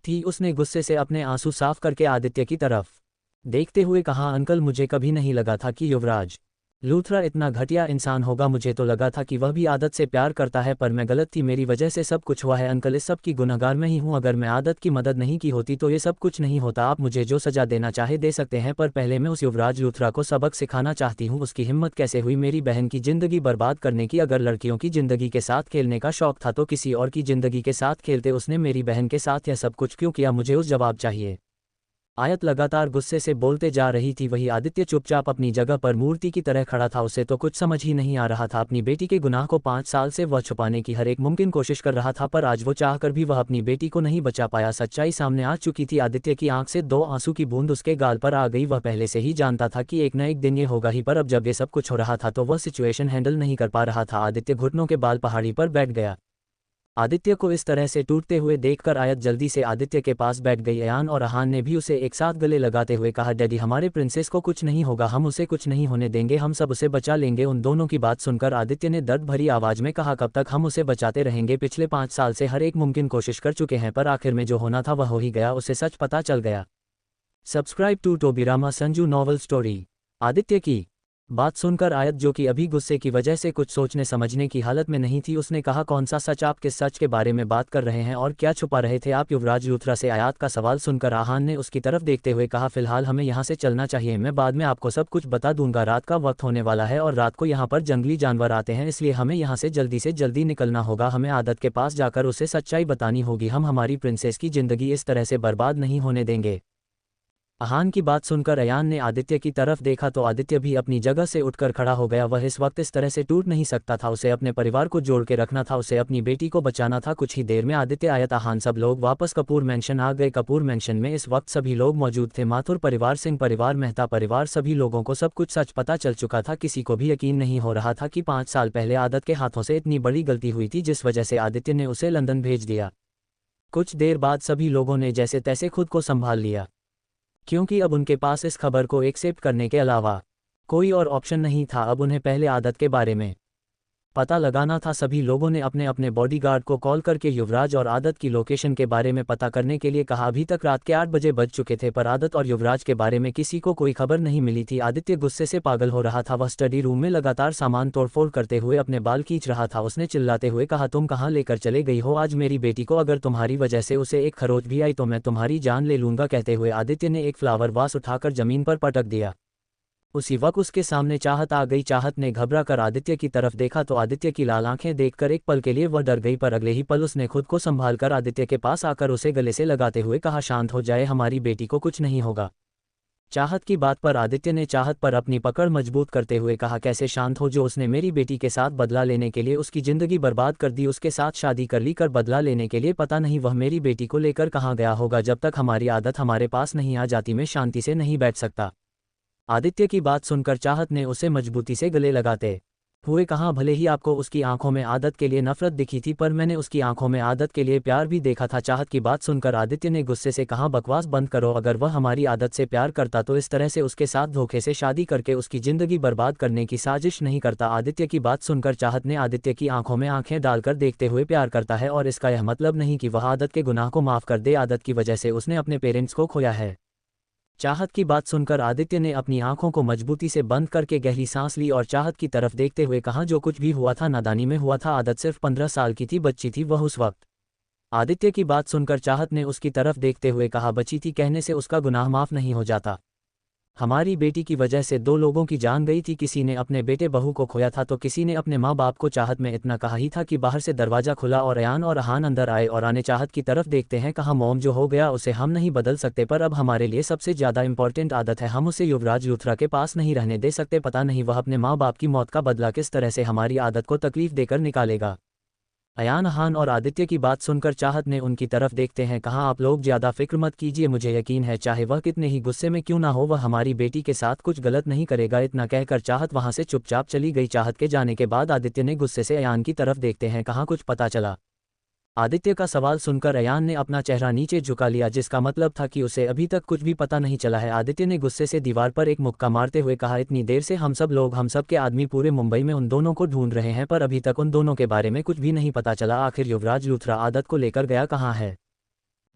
थी। उसने गुस्से से अपने आंसू साफ करके आदित्य की तरफ देखते हुए कहा, अंकल मुझे कभी नहीं लगा था कि युवराज लूथरा इतना घटिया इंसान होगा। मुझे तो लगा था कि वह भी आदत से प्यार करता है, पर मैं गलत थी। मेरी वजह से सब कुछ हुआ है अंकल, इस सब की गुनहगार मैं ही हूँ। अगर मैं आदत की मदद नहीं की होती तो ये सब कुछ नहीं होता। आप मुझे जो सजा देना चाहे दे सकते हैं, पर पहले मैं उस युवराज लूथरा को सबक सिखाना चाहती हूँ। उसकी हिम्मत कैसे हुई मेरी बहन की जिंदगी बर्बाद करने की? अगर लड़कियों की जिंदगी के साथ खेलने का शौक था तो किसी और की जिंदगी के साथ खेलते। उसने मेरी बहन के साथ यह सब कुछ क्यों किया? मुझे उस जवाब चाहिए। आयत लगातार गुस्से से बोलते जा रही थी, वही आदित्य चुपचाप अपनी जगह पर मूर्ति की तरह खड़ा था। उसे तो कुछ समझ ही नहीं आ रहा था। अपनी बेटी के गुनाह को 5 साल से वह छुपाने की हर एक मुमकिन कोशिश कर रहा था, पर आज वो चाहकर भी वह अपनी बेटी को नहीं बचा पाया। सच्चाई सामने आ चुकी थी। आदित्य की आंख से 2 आंसू की बूंद उसके गाल पर आ गई। वह पहले से ही जानता था कि एक न एक दिन ये होगा ही, पर अब जब ये सब कुछ हो रहा था तो वह सिचुएशन हैंडल नहीं कर पा रहा था। आदित्य घुटनों के बाल पहाड़ी पर बैठ गया। आदित्य को इस तरह से टूटते हुए देखकर आयत जल्दी से आदित्य के पास बैठ गई। अयान और अहान ने भी उसे एक साथ गले लगाते हुए कहा, डैडी हमारे प्रिंसेस को कुछ नहीं होगा, हम उसे कुछ नहीं होने देंगे, हम सब उसे बचा लेंगे। उन दोनों की बात सुनकर आदित्य ने दर्द भरी आवाज में कहा, कब तक हम उसे बचाते रहेंगे? पिछले 5 साल से हर एक मुमकिन कोशिश कर चुके हैं, पर आखिर में जो होना था वह हो ही गया। उसे सच पता चल गया। Subscribe to Tobirama Sanju novel story. Aditya की बात सुनकर आयत, जो कि अभी गुस्से की वजह से कुछ सोचने समझने की हालत में नहीं थी, उसने कहा, कौन सा सच? आप किस सच के बारे में बात कर रहे हैं और क्या छुपा रहे थे आप? युवराज लूथरा से आयत का सवाल सुनकर आहान ने उसकी तरफ देखते हुए कहा, फिलहाल हमें यहाँ से चलना चाहिए, मैं बाद में आपको सब कुछ बता दूंगा। रात का वक्त होने वाला है और रात को यहाँ पर जंगली जानवर आते हैं, इसलिए हमें यहाँ से जल्दी निकलना होगा। हमें आदत के पास जाकर उसे सच्चाई बतानी होगी। हम हमारी प्रिंसेस की जिंदगी इस तरह से बर्बाद नहीं होने देंगे। अहान की बात सुनकर अयान ने आदित्य की तरफ देखा तो आदित्य भी अपनी जगह से उठकर खड़ा हो गया। वह इस वक्त इस तरह से टूट नहीं सकता था। उसे अपने परिवार को जोड़ के रखना था, उसे अपनी बेटी को बचाना था। कुछ ही देर में आदित्य, आयत, अहान सब लोग वापस कपूर मेंशन आ गए। कपूर मेंशन में इस वक्त सभी लोग मौजूद थे। माथुर परिवार, सिंह परिवार, मेहता परिवार, सभी लोगों को सब कुछ सच पता चल चुका था। किसी को भी यकीन नहीं हो रहा था कि 5 साल पहले आदत के हाथों से इतनी बड़ी गलती हुई थी, जिस वजह से आदित्य ने उसे लंदन भेज दिया। कुछ देर बाद सभी लोगों ने जैसे तैसे खुद को संभाल लिया, क्योंकि अब उनके पास इस खबर को एक्सेप्ट करने के अलावा कोई और ऑप्शन नहीं था। अब उन्हें पहले आदत के बारे में पता लगाना था। सभी लोगों ने अपने अपने बॉडीगार्ड को कॉल करके युवराज और आदत की लोकेशन के बारे में पता करने के लिए कहा। अभी तक रात के 8 बजे बज चुके थे, पर आदत और युवराज के बारे में किसी को कोई खबर नहीं मिली थी। आदित्य गुस्से से पागल हो रहा था। वह स्टडी रूम में लगातार सामान तोड़फोड़ करते हुए अपने बाल खींच रहा था। उसने चिल्लाते हुए कहा, तुम कहाँ लेकर चले गई हो आज मेरी बेटी को? अगर तुम्हारी वजह से उसे एक खरोच भी आई तो मैं तुम्हारी जान ले लूंगा। कहते हुए आदित्य ने एक फ्लावर वास उठाकर जमीन पर पटक दिया। उसी वक्त उसके सामने चाहत आ गई। चाहत ने घबरा कर आदित्य की तरफ देखा तो आदित्य की लाल आंखें देखकर एक पल के लिए वह डर गई, पर अगले ही पल उसने खुद को संभालकर आदित्य के पास आकर उसे गले से लगाते हुए कहा, शांत हो जाए, हमारी बेटी को कुछ नहीं होगा। चाहत की बात पर आदित्य ने चाहत पर अपनी पकड़ मजबूत करते हुए कहा, कैसे शांत हो? जो उसने मेरी बेटी के साथ बदला लेने के लिए उसकी जिंदगी बर्बाद कर दी, उसके साथ शादी कर ली कर बदला लेने के लिए, पता नहीं वह मेरी बेटी को लेकर कहाँ गया होगा। जब तक हमारी आदत हमारे पास नहीं आ जाती मैं शांति से नहीं बैठ सकता। आदित्य की बात सुनकर चाहत ने उसे मजबूती से गले लगाते हुए कहा, भले ही आपको उसकी आंखों में आदत के लिए नफरत दिखी थी, पर मैंने उसकी आंखों में आदत के लिए प्यार भी देखा था। चाहत की बात सुनकर आदित्य ने गुस्से से कहा, बकवास बंद करो। अगर वह हमारी आदत से प्यार करता तो इस तरह से उसके साथ धोखे से शादी करके उसकी जिंदगी बर्बाद करने की साजिश नहीं करता। आदित्य की बात सुनकर चाहत ने आदित्य की आंखों में आंखें डालकर देखते हुए, प्यार करता है और इसका यह मतलब नहीं कि वह आदत के गुनाह को माफ कर दे। आदत की वजह से उसने अपने पेरेंट्स को खोया है। चाहत की बात सुनकर आदित्य ने अपनी आंखों को मजबूती से बंद करके गहरी सांस ली और चाहत की तरफ देखते हुए कहा, जो कुछ भी हुआ था नादानी में हुआ था। आदत सिर्फ 15 साल की थी, बच्ची थी वह उस वक्त। आदित्य की बात सुनकर चाहत ने उसकी तरफ देखते हुए कहा, बची थी कहने से उसका गुनाह माफ नहीं हो जाता। हमारी बेटी की वजह से 2 लोगों की जान गई थी, किसी ने अपने बेटे बहू को खोया था तो किसी ने अपने माँ बाप को। चाहत में इतना कहा ही था कि बाहर से दरवाज़ा खुला और अयान और अहान अंदर आए और आने चाहत की तरफ देखते हैं। कहा मॉम जो हो गया उसे हम नहीं बदल सकते, पर अब हमारे लिए सबसे ज़्यादा इंपॉर्टेंट आदत है, हम उसे युवराज लूथरा के पास नहीं रहने दे सकते। पता नहीं वह अपने माँ बाप की मौत का बदला किस तरह से हमारी आदत को तकलीफ देकर निकालेगा। अयान, अहान और आदित्य की बात सुनकर चाहत ने उनकी तरफ देखते हैं कहा आप लोग ज़्यादा फिक्र मत कीजिए, मुझे यकीन है चाहे वह कितने ही गुस्से में क्यों ना हो वह हमारी बेटी के साथ कुछ गलत नहीं करेगा। इतना कहकर चाहत वहां से चुपचाप चली गई। चाहत के जाने के बाद आदित्य ने गुस्से से अयान की तरफ देखते हैं कहा कुछ पता चला। आदित्य का सवाल सुनकर अयान ने अपना चेहरा नीचे झुका लिया, जिसका मतलब था कि उसे अभी तक कुछ भी पता नहीं चला है। आदित्य ने गुस्से से दीवार पर एक मुक्का मारते हुए कहा इतनी देर से हम सब के आदमी पूरे मुंबई में उन दोनों को ढूंढ रहे हैं, पर अभी तक उन दोनों के बारे में कुछ भी नहीं पता चला। आखिर युवराज लूथरा आदत को लेकर गया कहाँ है।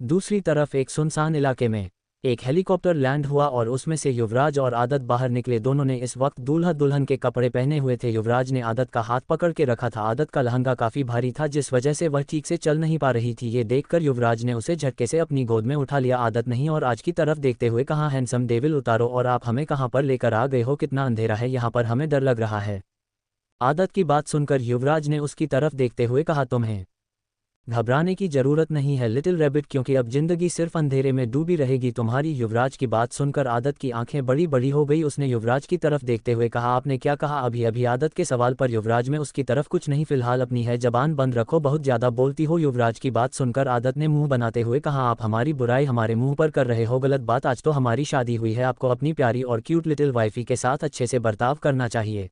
दूसरी तरफ एक सुनसान इलाके में एक हेलीकॉप्टर लैंड हुआ और उसमें से युवराज और आदत बाहर निकले। दोनों ने इस वक्त दूल्हा दुल्हन के कपड़े पहने हुए थे। युवराज ने आदत का हाथ पकड़ के रखा था। आदत का लहंगा काफी भारी था जिस वजह से वह ठीक से चल नहीं पा रही थी। ये देखकर युवराज ने उसे झटके से अपनी गोद में उठा लिया। आदत नहीं और आज की तरफ देखते हुए कहा हैंडसम डेविल उतारो और आप हमें कहाँ पर लेकर आ गए हो, कितना अंधेरा है यहाँ पर, हमें डर लग रहा है। आदत की बात सुनकर युवराज ने उसकी तरफ देखते हुए कहा तुम्हें घबराने की जरूरत नहीं है लिटिल रैबिट, क्योंकि अब जिंदगी सिर्फ अंधेरे में डूबी रहेगी तुम्हारी। युवराज की बात सुनकर आदत की आंखें बड़ी बड़ी हो गई। उसने युवराज की तरफ देखते हुए कहा आपने क्या कहा अभी अभी। आदत के सवाल पर युवराज में उसकी तरफ कुछ नहीं, फिलहाल अपनी है जबान बंद रखो, बहुत ज्यादा बोलती हो। युवराज की बात सुनकर आदत ने मुंह बनाते हुए कहा आप हमारी बुराई हमारे मुंह पर कर रहे हो, गलत बात। आज तो हमारी शादी हुई है, आपको अपनी प्यारी और क्यूट लिटिल वाइफी के साथ अच्छे से बर्ताव करना चाहिए।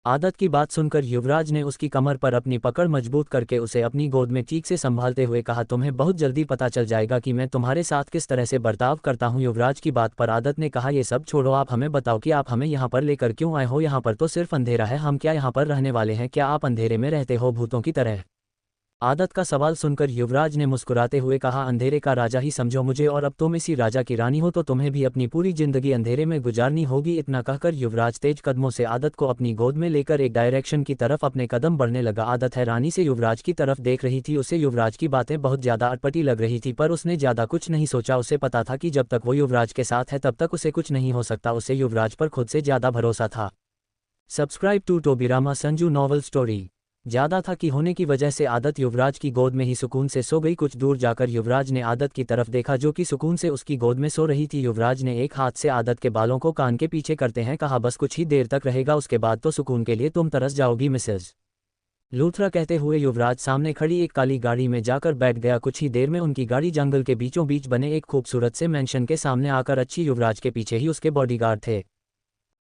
आदत की बात सुनकर युवराज ने उसकी कमर पर अपनी पकड़ मजबूत करके उसे अपनी गोद में ठीक से संभालते हुए कहा तुम्हें बहुत जल्दी पता चल जाएगा कि मैं तुम्हारे साथ किस तरह से बर्ताव करता हूं। युवराज की बात पर आदत ने कहा ये सब छोड़ो, आप हमें बताओ कि आप हमें यहाँ पर लेकर क्यों आए हो। यहाँ पर तो सिर्फ अंधेरा है, हम क्या यहाँ पर रहने वाले हैं, क्या आप अंधेरे में रहते हो भूतों की तरह। आदत का सवाल सुनकर युवराज ने मुस्कुराते हुए कहा अंधेरे का राजा ही समझो मुझे, और अब तुम इसी राजा की रानी हो तो तुम्हें भी अपनी पूरी जिंदगी अंधेरे में गुजारनी होगी। इतना कहकर युवराज तेज कदमों से आदत को अपनी गोद में लेकर एक डायरेक्शन की तरफ अपने कदम बढ़ने लगा। आदत हैरानी से युवराज की तरफ देख रही थी, उसे युवराज की बातें बहुत ज्यादा अटपटी लग रही थी, पर उसने ज्यादा कुछ नहीं सोचा। उसे पता था कि जब तक वो युवराज के साथ है तब तक उसे कुछ नहीं हो सकता। उसे युवराज पर खुद से ज्यादा भरोसा था। Subscribe to Tobirama Sanju novel story. ज्यादा था कि होने की वजह से आदत युवराज की गोद में ही सुकून से सो गई। कुछ दूर जाकर युवराज ने आदत की तरफ देखा जो कि सुकून से उसकी गोद में सो रही थी। युवराज ने एक हाथ से आदत के बालों को कान के पीछे करते हैं कहा बस कुछ ही देर तक रहेगा, उसके बाद तो सुकून के लिए तुम तरस जाओगी मिसेज लूथरा। कहते हुए युवराज सामने खड़ी एक काली गाड़ी में जाकर बैठ गया। कुछ ही देर में उनकी गाड़ी जंगल के बीचों बीच बने एक खूबसूरत से मेंशन के सामने आकर अच्छी युवराज के पीछे ही उसके बॉडीगार्ड थे।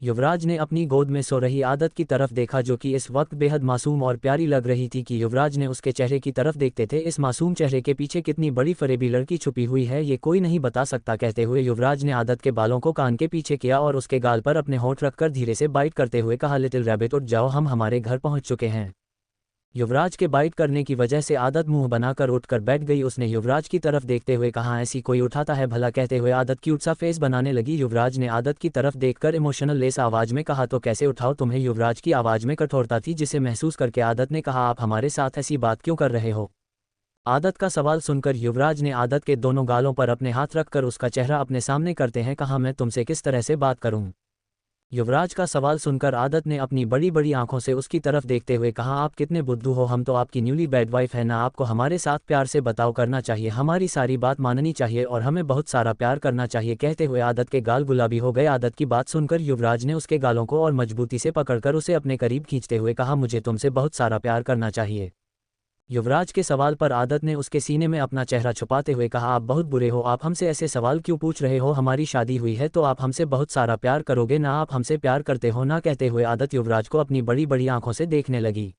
युवराज ने अपनी गोद में सो रही आदत की तरफ देखा जो कि इस वक्त बेहद मासूम और प्यारी लग रही थी कि युवराज ने उसके चेहरे की तरफ देखते थे इस मासूम चेहरे के पीछे कितनी बड़ी फरेबी लड़की छुपी हुई है ये कोई नहीं बता सकता। कहते हुए युवराज ने आदत के बालों को कान के पीछे किया और उसके गाल पर अपने होंठ रखकर धीरे से बाइट करते हुए कहा लिटिल रैबिट उठ जाओ, हम हमारे घर पहुंच चुके हैं। युवराज के बाइट करने की वजह से आदत मुंह बनाकर उठकर बैठ गई। उसने युवराज की तरफ देखते हुए कहा ऐसी कोई उठाता है भला। कहते हुए आदत क्यूट सा फेस बनाने लगी। युवराज ने आदत की तरफ देखकर इमोशनल लेस आवाज में कहा तो कैसे उठाओ तुम्हें। युवराज की आवाज में कठोरता थी जिसे महसूस करके आदत ने कहा आप हमारे साथ ऐसी बात क्यों कर रहे हो। आदत का सवाल सुनकर युवराज ने आदत के दोनों गालों पर अपने हाथ रखकर उसका चेहरा अपने सामने करते हैं कहा मैं तुमसे किस तरह से बात करूं। युवराज का सवाल सुनकर आदत ने अपनी बड़ी बड़ी आंखों से उसकी तरफ देखते हुए कहा आप कितने बुद्धू हो, हम तो आपकी न्यूली बेड वाइफ है ना, आपको हमारे साथ प्यार से बर्ताव करना चाहिए, हमारी सारी बात माननी चाहिए और हमें बहुत सारा प्यार करना चाहिए। कहते हुए आदत के गाल गुलाबी हो गए। आदत की बात सुनकर युवराज ने उसके गालों को और मजबूती से पकड़कर उसे अपने करीब खींचते हुए कहा मुझे तुमसे बहुत सारा प्यार करना चाहिए। युवराज के सवाल पर आदत ने उसके सीने में अपना चेहरा छुपाते हुए कहा आप बहुत बुरे हो, आप हमसे ऐसे सवाल क्यों पूछ रहे हो, हमारी शादी हुई है तो आप हमसे बहुत सारा प्यार करोगे ना, आप हमसे प्यार करते हो ना। कहते हुए आदत युवराज को अपनी बड़ी बड़ी आंखों से देखने लगी।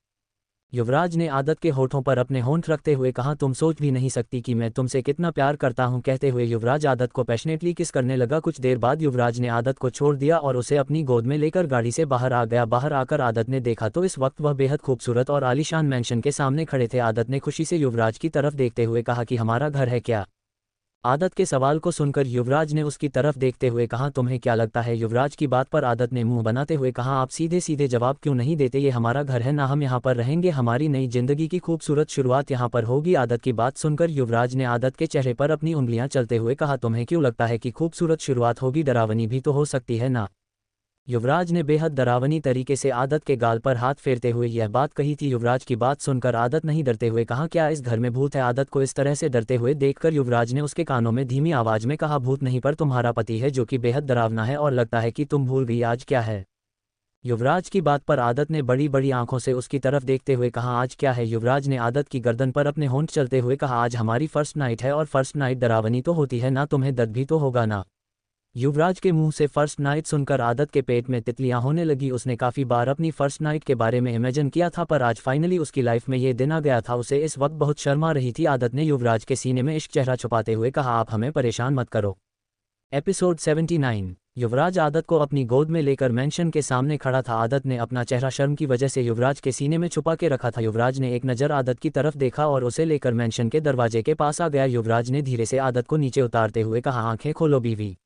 युवराज ने आदत के होठों पर अपने होंठ रखते हुए कहा तुम सोच भी नहीं सकती कि मैं तुमसे कितना प्यार करता हूं। कहते हुए युवराज आदत को पैशनेटली किस करने लगा। कुछ देर बाद युवराज ने आदत को छोड़ दिया और उसे अपनी गोद में लेकर गाड़ी से बाहर आ गया। बाहर आकर आदत ने देखा तो इस वक्त वह बेहद खूबसूरत और आलीशान मेंशन के सामने खड़े थे। आदत ने खुशी से युवराज की तरफ देखते हुए कहा कि हमारा घर है क्या। आदत के सवाल को सुनकर युवराज ने उसकी तरफ देखते हुए कहा, तुम्हें क्या लगता है? युवराज की बात पर आदत ने मुंह बनाते हुए कहा, आप सीधे सीधे जवाब क्यों नहीं देते? ये हमारा घर है ना, हम यहाँ पर रहेंगे, हमारी नई जिंदगी की खूबसूरत शुरुआत यहाँ पर होगी। आदत की बात सुनकर युवराज ने आदत के चेहरे पर अपनी उंगलियां चलते हुए कहा, तुम्हें क्यों लगता है कि खूबसूरत शुरुआत होगी? डरावनी भी तो हो सकती है ना। युवराज ने बेहद डरावनी तरीके से आदत के गाल पर हाथ फेरते हुए यह बात कही थी। युवराज की बात सुनकर आदत नहीं डरते हुए कहा, क्या इस घर में भूत है? आदत को इस तरह से डरते हुए देखकर युवराज ने उसके कानों में धीमी आवाज में कहा, भूत नहीं पर तुम्हारा पति है जो कि बेहद डरावना है और लगता है कि तुम भूल गई आज क्या है। युवराज की बात पर आदत ने बड़ी बड़ी आंखों से उसकी तरफ देखते हुए कहा, आज क्या है? युवराज ने आदत की गर्दन पर अपने होंठ चलते हुए कहा, आज हमारी फर्स्ट नाइट है और फर्स्ट नाइट डरावनी तो होती है ना, तुम्हें दर्द भी तो होगा ना। युवराज के मुंह से फर्स्ट नाइट सुनकर आदत के पेट में तितलियां होने लगी। उसने काफ़ी बार अपनी फर्स्ट नाइट के बारे में इमेजिन किया था पर आज फाइनली उसकी लाइफ में ये दिन आ गया था। उसे इस वक्त बहुत शर्म आ रही थी। आदत ने युवराज के सीने में इश्क चेहरा छुपाते हुए कहा, आप हमें परेशान मत करो। एपिसोड 79। युवराज आदत को अपनी गोद में लेकर मेंशन के सामने खड़ा था। आदत ने अपना चेहरा शर्म की वजह से युवराज के सीने में छुपा के रखा था। युवराज ने एक नज़र आदत की तरफ देखा और उसे लेकर मेंशन के दरवाजे के पास आ गया। युवराज ने धीरे से आदत को नीचे उतारते हुए कहा, आंखें खोलो बीवी।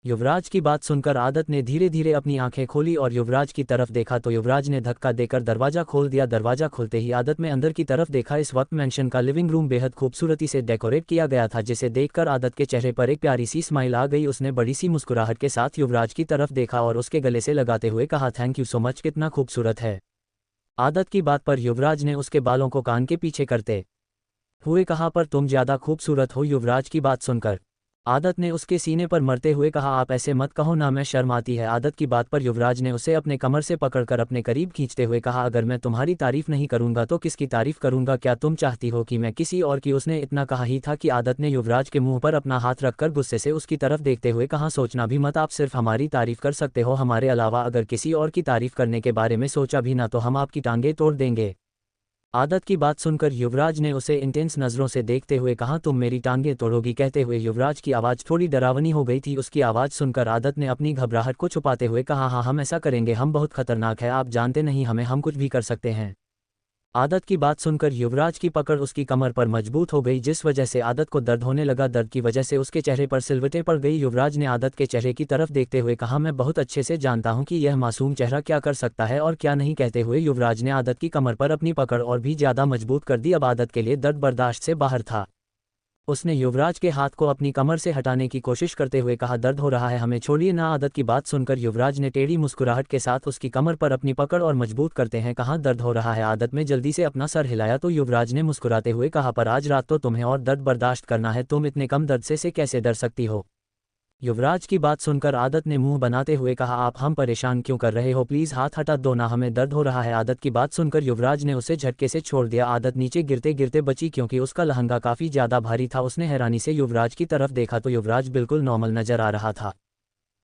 युवराज की बात सुनकर आदत ने धीरे धीरे अपनी आंखें खोली और युवराज की तरफ देखा तो युवराज ने धक्का देकर दरवाजा खोल दिया। दरवाजा खुलते ही आदत में अंदर की तरफ देखा। इस वक्त मेंशन का लिविंग रूम बेहद खूबसूरती से डेकोरेट किया गया था, जिसे देखकर आदत के चेहरे पर एक प्यारी सी स्माइल आ गई। उसने बड़ी सी मुस्कुराहट के साथ युवराज की तरफ देखा और उसके गले से लगाते हुए कहा, थैंक यू सो मच, कितना खूबसूरत है। आदत की बात पर युवराज ने उसके बालों को कान के पीछे करते हुए कहा, पर तुम ज्यादा खूबसूरत हो। युवराज की बात सुनकर आदत ने उसके सीने पर मरते हुए कहा, आप ऐसे मत कहो ना, मैं शर्म आती है। आदत की बात पर युवराज ने उसे अपने कमर से पकड़कर अपने करीब खींचते हुए कहा, अगर मैं तुम्हारी तारीफ नहीं करूंगा तो किसकी तारीफ करूंगा? क्या तुम चाहती हो कि मैं किसी और की? उसने इतना कहा ही था कि आदत ने युवराज के मुंह पर अपना हाथ रखकर गुस्से से उसकी तरफ देखते हुए कहा, सोचना भी मत, आप सिर्फ हमारी तारीफ कर सकते हो, हमारे अलावा अगर किसी और की तारीफ करने के बारे में सोचा भी ना तो हम आपकी टांगें तोड़ देंगे। आदत की बात सुनकर युवराज ने उसे इंटेंस नज़रों से देखते हुए कहा, तुम मेरी टांगें तोड़ोगी? कहते हुए युवराज की आवाज़ थोड़ी डरावनी हो गई थी। उसकी आवाज़ सुनकर आदत ने अपनी घबराहट को छुपाते हुए कहा, हाँ हम ऐसा करेंगे, हम बहुत खतरनाक है, आप जानते नहीं हमें, हम कुछ भी कर सकते हैं। आदत की बात सुनकर युवराज की पकड़ उसकी कमर पर मजबूत हो गई, जिस वजह से आदत को दर्द होने लगा। दर्द की वजह से उसके चेहरे पर सिलवटें पड़ गई। युवराज ने आदत के चेहरे की तरफ देखते हुए कहा, मैं बहुत अच्छे से जानता हूं कि यह मासूम चेहरा क्या कर सकता है और क्या नहीं। कहते हुए युवराज ने आदत की कमर पर अपनी पकड़ और भी ज़्यादा मजबूत कर दी। अब आदत के लिए दर्द बर्दाश्त से बाहर था। उसने युवराज के हाथ को अपनी कमर से हटाने की कोशिश करते हुए कहा, दर्द हो रहा है, हमें छोड़िए ना। आदत की बात सुनकर युवराज ने टेढ़ी मुस्कुराहट के साथ उसकी कमर पर अपनी पकड़ और मजबूत करते हैं कहा, दर्द हो रहा है? आदत में जल्दी से अपना सर हिलाया तो युवराज ने मुस्कुराते हुए कहा, पर आज रात तो तुम्हें और दर्द बर्दाश्त करना है, तुम इतने कम दर्द से कैसे डर सकती हो? युवराज की बात सुनकर आदत ने मुंह बनाते हुए कहा, आप हम परेशान क्यों कर रहे हो? प्लीज़ हाथ हटा दो ना, हमें दर्द हो रहा है। आदत की बात सुनकर युवराज ने उसे झटके से छोड़ दिया। आदत नीचे गिरते गिरते बची क्योंकि उसका लहंगा काफ़ी ज़्यादा भारी था। उसने हैरानी से युवराज की तरफ देखा तो युवराज बिल्कुल नॉर्मल नजर आ रहा था।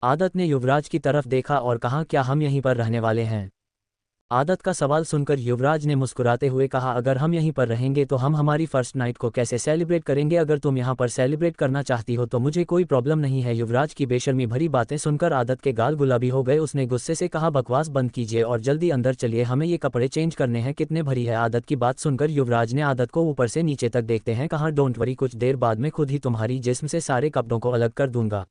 आदत ने युवराज की तरफ देखा और कहा, क्या हम यहीं पर रहने वाले हैं? आदत का सवाल सुनकर युवराज ने मुस्कुराते हुए कहा, अगर हम यहीं पर रहेंगे तो हम हमारी फर्स्ट नाइट को कैसे सेलिब्रेट करेंगे? अगर तुम यहाँ पर सेलिब्रेट करना चाहती हो तो मुझे कोई प्रॉब्लम नहीं है। युवराज की बेशर्मी भरी बातें सुनकर आदत के गाल गुलाबी हो गए। उसने गुस्से से कहा, बकवास बंद कीजिए और जल्दी अंदर चलिए, हमें ये कपड़े चेंज करने हैं। कितने भरी है? आदत की बात सुनकर युवराज ने आदत को ऊपर से नीचे तक देखते हैं कहा, डोंट वरी, कुछ देर बाद में खुद ही तुम्हारी जिस्म से सारे कपड़ों को अलग कर दूंगा।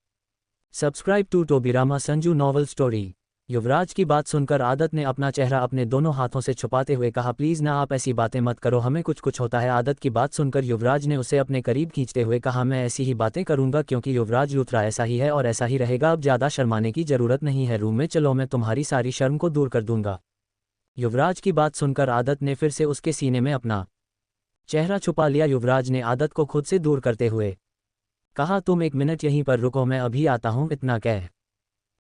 Subscribe to Tobirama Sanju novel story. Yuvraj की बात सुनकर आदत ने अपना चेहरा अपने दोनों हाथों से छुपाते हुए कहा, प्लीज़ ना, आप ऐसी बातें मत करो, हमें कुछ होता है। आदत की बात सुनकर युवराज ने उसे अपने करीब खींचते हुए कहा, मैं ऐसी ही बातें करूंगा क्योंकि युवराज लूथरा ऐसा ही है और ऐसा ही रहेगा। अब ज़्यादा शर्माने की ज़रूरत नहीं है, रूम में चलो, मैं तुम्हारी सारी शर्म को दूर कर दूंगा। युवराज की बात सुनकर आदत ने फिर से उसके सीने में अपना चेहरा छुपा लिया। युवराज ने आदत को खुद से दूर करते हुए कहा, तुम एक मिनट यहीं पर रुको, मैं अभी आता हूँ। इतना कह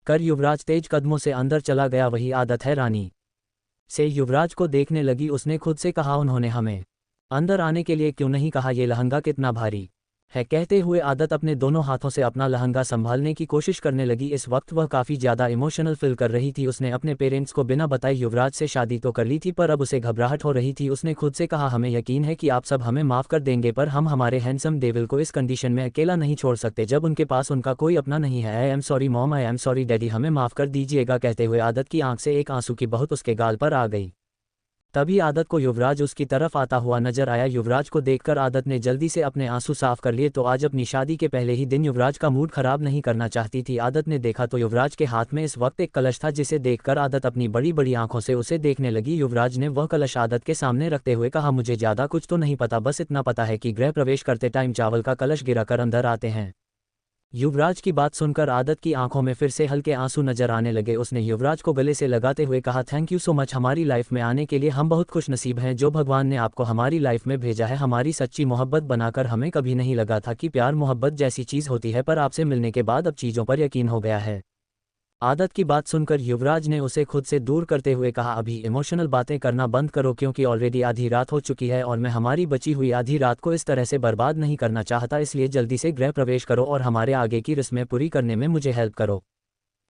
कर युवराज तेज कदमों से अंदर चला गया। वही आदत है रानी से युवराज को देखने लगी। उसने खुद से कहा, उन्होंने हमें अंदर आने के लिए क्यों नहीं कहा? ये लहंगा कितना भारी है? कहते हुए आदत अपने दोनों हाथों से अपना लहंगा संभालने की कोशिश करने लगी। इस वक्त वह काफ़ी ज़्यादा इमोशनल फील कर रही थी। उसने अपने पेरेंट्स को बिना बताए युवराज से शादी तो कर ली थी, पर अब उसे घबराहट हो रही थी। उसने खुद से कहा, हमें यकीन है कि आप सब हमें माफ़ कर देंगे, पर हम हमारे हैंडसम डेविल को इस कंडीशन में अकेला नहीं छोड़ सकते जब उनके पास उनका कोई अपना नहीं है। I am sorry mom, I am sorry daddy, हमें माफ़ कर दीजिएगा। कहते हुए आदत की आंख से एक आंसू की बहुत उसके गाल पर आ गई। तभी आदत को युवराज उसकी तरफ आता हुआ नजर आया। युवराज को देखकर आदत ने जल्दी से अपने आंसू साफ कर लिए। तो आज अपनी शादी के पहले ही दिन युवराज का मूड खराब नहीं करना चाहती थी। आदत ने देखा तो युवराज के हाथ में इस वक्त एक कलश था, जिसे देखकर आदत अपनी बड़ी बड़ी आंखों से उसे देखने लगी। युवराज ने वह कलश आदत के सामने रखते हुए कहा, मुझे ज्यादा कुछ तो नहीं पता, बस इतना पता है कि गृह प्रवेश करते टाइम चावल का कलश गिराकर अंदर आते हैं। युवराज की बात सुनकर आदत की आंखों में फिर से हल्के आंसू नजर आने लगे। उसने युवराज को गले से लगाते हुए कहा, थैंक यू सो मच हमारी लाइफ में आने के लिए। हम बहुत खुश नसीब हैं जो भगवान ने आपको हमारी लाइफ में भेजा है। हमारी सच्ची मोहब्बत बनाकर हमें कभी नहीं लगा था कि प्यार मोहब्बत जैसी चीज़ होती है, पर आपसे मिलने के बाद अब चीज़ों पर यकीन हो गया है। आदत की बात सुनकर युवराज ने उसे खुद से दूर करते हुए कहा, अभी इमोशनल बातें करना बंद करो, क्योंकि ऑलरेडी आधी रात हो चुकी है और मैं हमारी बची हुई आधी रात को इस तरह से बर्बाद नहीं करना चाहता। इसलिए जल्दी से गृह प्रवेश करो और हमारे आगे की रस्में पूरी करने में मुझे हेल्प करो।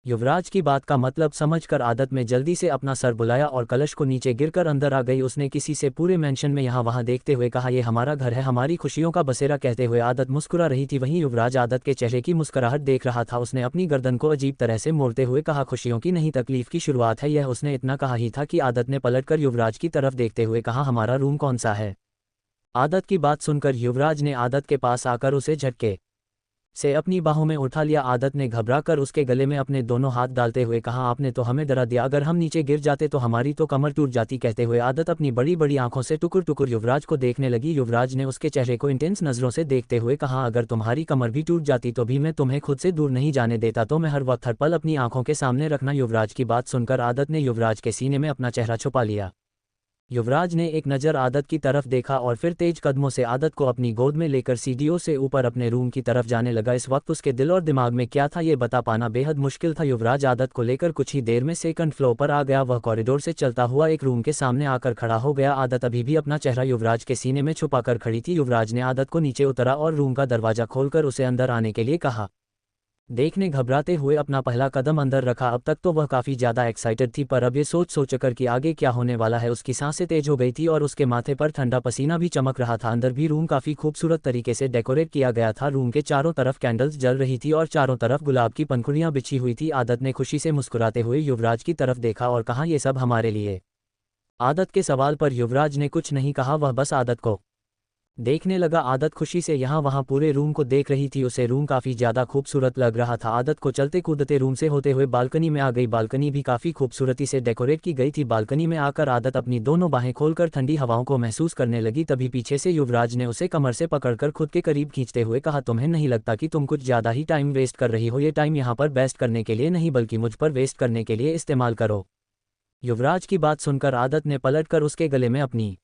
युवराज की बात का मतलब समझकर आदत में जल्दी से अपना सर बुलाया और कलश को नीचे गिरकर अंदर आ गई। उसने किसी से पूरे मेंशन में यहाँ वहाँ देखते हुए कहा, ये हमारा घर है, हमारी खुशियों का बसेरा। कहते हुए आदत मुस्कुरा रही थी। वहीं युवराज आदत के चेहरे की मुस्कुराहट देख रहा था। उसने अपनी गर्दन को अजीब तरह से मोड़ते हुए कहा, खुशियों की नहीं तकलीफ की शुरुआत है। यह उसने इतना कहा ही था कि आदत ने पलटकर युवराज की तरफ देखते हुए कहा, हमारा रूम कौन सा है। आदत की बात सुनकर युवराज ने आदत के पास आकर उसे झटके से अपनी बाहों में उठा लिया। आदत ने घबराकर उसके गले में अपने दोनों हाथ डालते हुए कहा, आपने तो हमें डरा दिया, अगर हम नीचे गिर जाते तो हमारी तो कमर टूट जाती। कहते हुए आदत अपनी बड़ी बड़ी आंखों से टुकुर टुकुर युवराज को देखने लगी। युवराज ने उसके चेहरे को इंटेंस नजरों से देखते हुए कहा, अगर तुम्हारी कमर भी टूट जाती तो भी मैं तुम्हें खुद से दूर नहीं जाने देता, तो मैं हर वक्त हर पल अपनी आंखों के सामने रखना। युवराज की बात सुनकर आदत ने युवराज के सीने में अपना चेहरा छुपा लिया। युवराज ने एक नज़र आदत की तरफ देखा और फिर तेज कदमों से आदत को अपनी गोद में लेकर सीढ़ियों से ऊपर अपने रूम की तरफ जाने लगा। इस वक्त उसके दिल और दिमाग में क्या था ये बता पाना बेहद मुश्किल था। युवराज आदत को लेकर कुछ ही देर में सेकंड फ्लोर पर आ गया। वह कॉरिडोर से चलता हुआ एक रूम के सामने आकर खड़ा हो गया। आदत अभी भी अपना चेहरा युवराज के सीने में छुपाकर खड़ी थी। युवराज ने आदत को नीचे उतरा और रूम का दरवाजा खोलकर उसे अंदर आने के लिए कहा। देखने घबराते हुए अपना पहला कदम अंदर रखा। अब तक तो वह काफ़ी ज़्यादा एक्साइटेड थी, पर अब ये सोचकर कि आगे क्या होने वाला है उसकी सांसें तेज हो गई थी और उसके माथे पर ठंडा पसीना भी चमक रहा था। अंदर भी रूम काफ़ी खूबसूरत तरीके से डेकोरेट किया गया था। रूम के चारों तरफ कैंडल्स जल रही थी और चारों तरफ गुलाब की पंखुड़ियाँ बिछी हुई थी। आदत ने खुशी से मुस्कुराते हुए युवराज की तरफ देखा और कहा, ये सब हमारे लिए। आदत के सवाल पर युवराज ने कुछ नहीं कहा, वह बस आदत को देखने लगा। आदत खुशी से यहाँ वहाँ पूरे रूम को देख रही थी। उसे रूम काफ़ी ज़्यादा खूबसूरत लग रहा था। आदत को चलते कूदते रूम से होते हुए बालकनी में आ गई। बालकनी भी काफ़ी खूबसूरती से डेकोरेट की गई थी। बालकनी में आकर आदत अपनी दोनों बाहें खोलकर ठंडी हवाओं को महसूस करने लगी। तभी पीछे से युवराज ने उसे कमर से पकड़कर खुद के करीब खींचते हुए कहा, तुम्हें नहीं लगता कि तुम कुछ ज़्यादा ही टाइम वेस्ट कर रही हो? ये टाइम यहाँ पर वेस्ट करने के लिए नहीं बल्कि मुझ पर वेस्ट करने के लिए इस्तेमाल करो। युवराज की बात सुनकर आदत ने पलटकर उसके गले में अपनी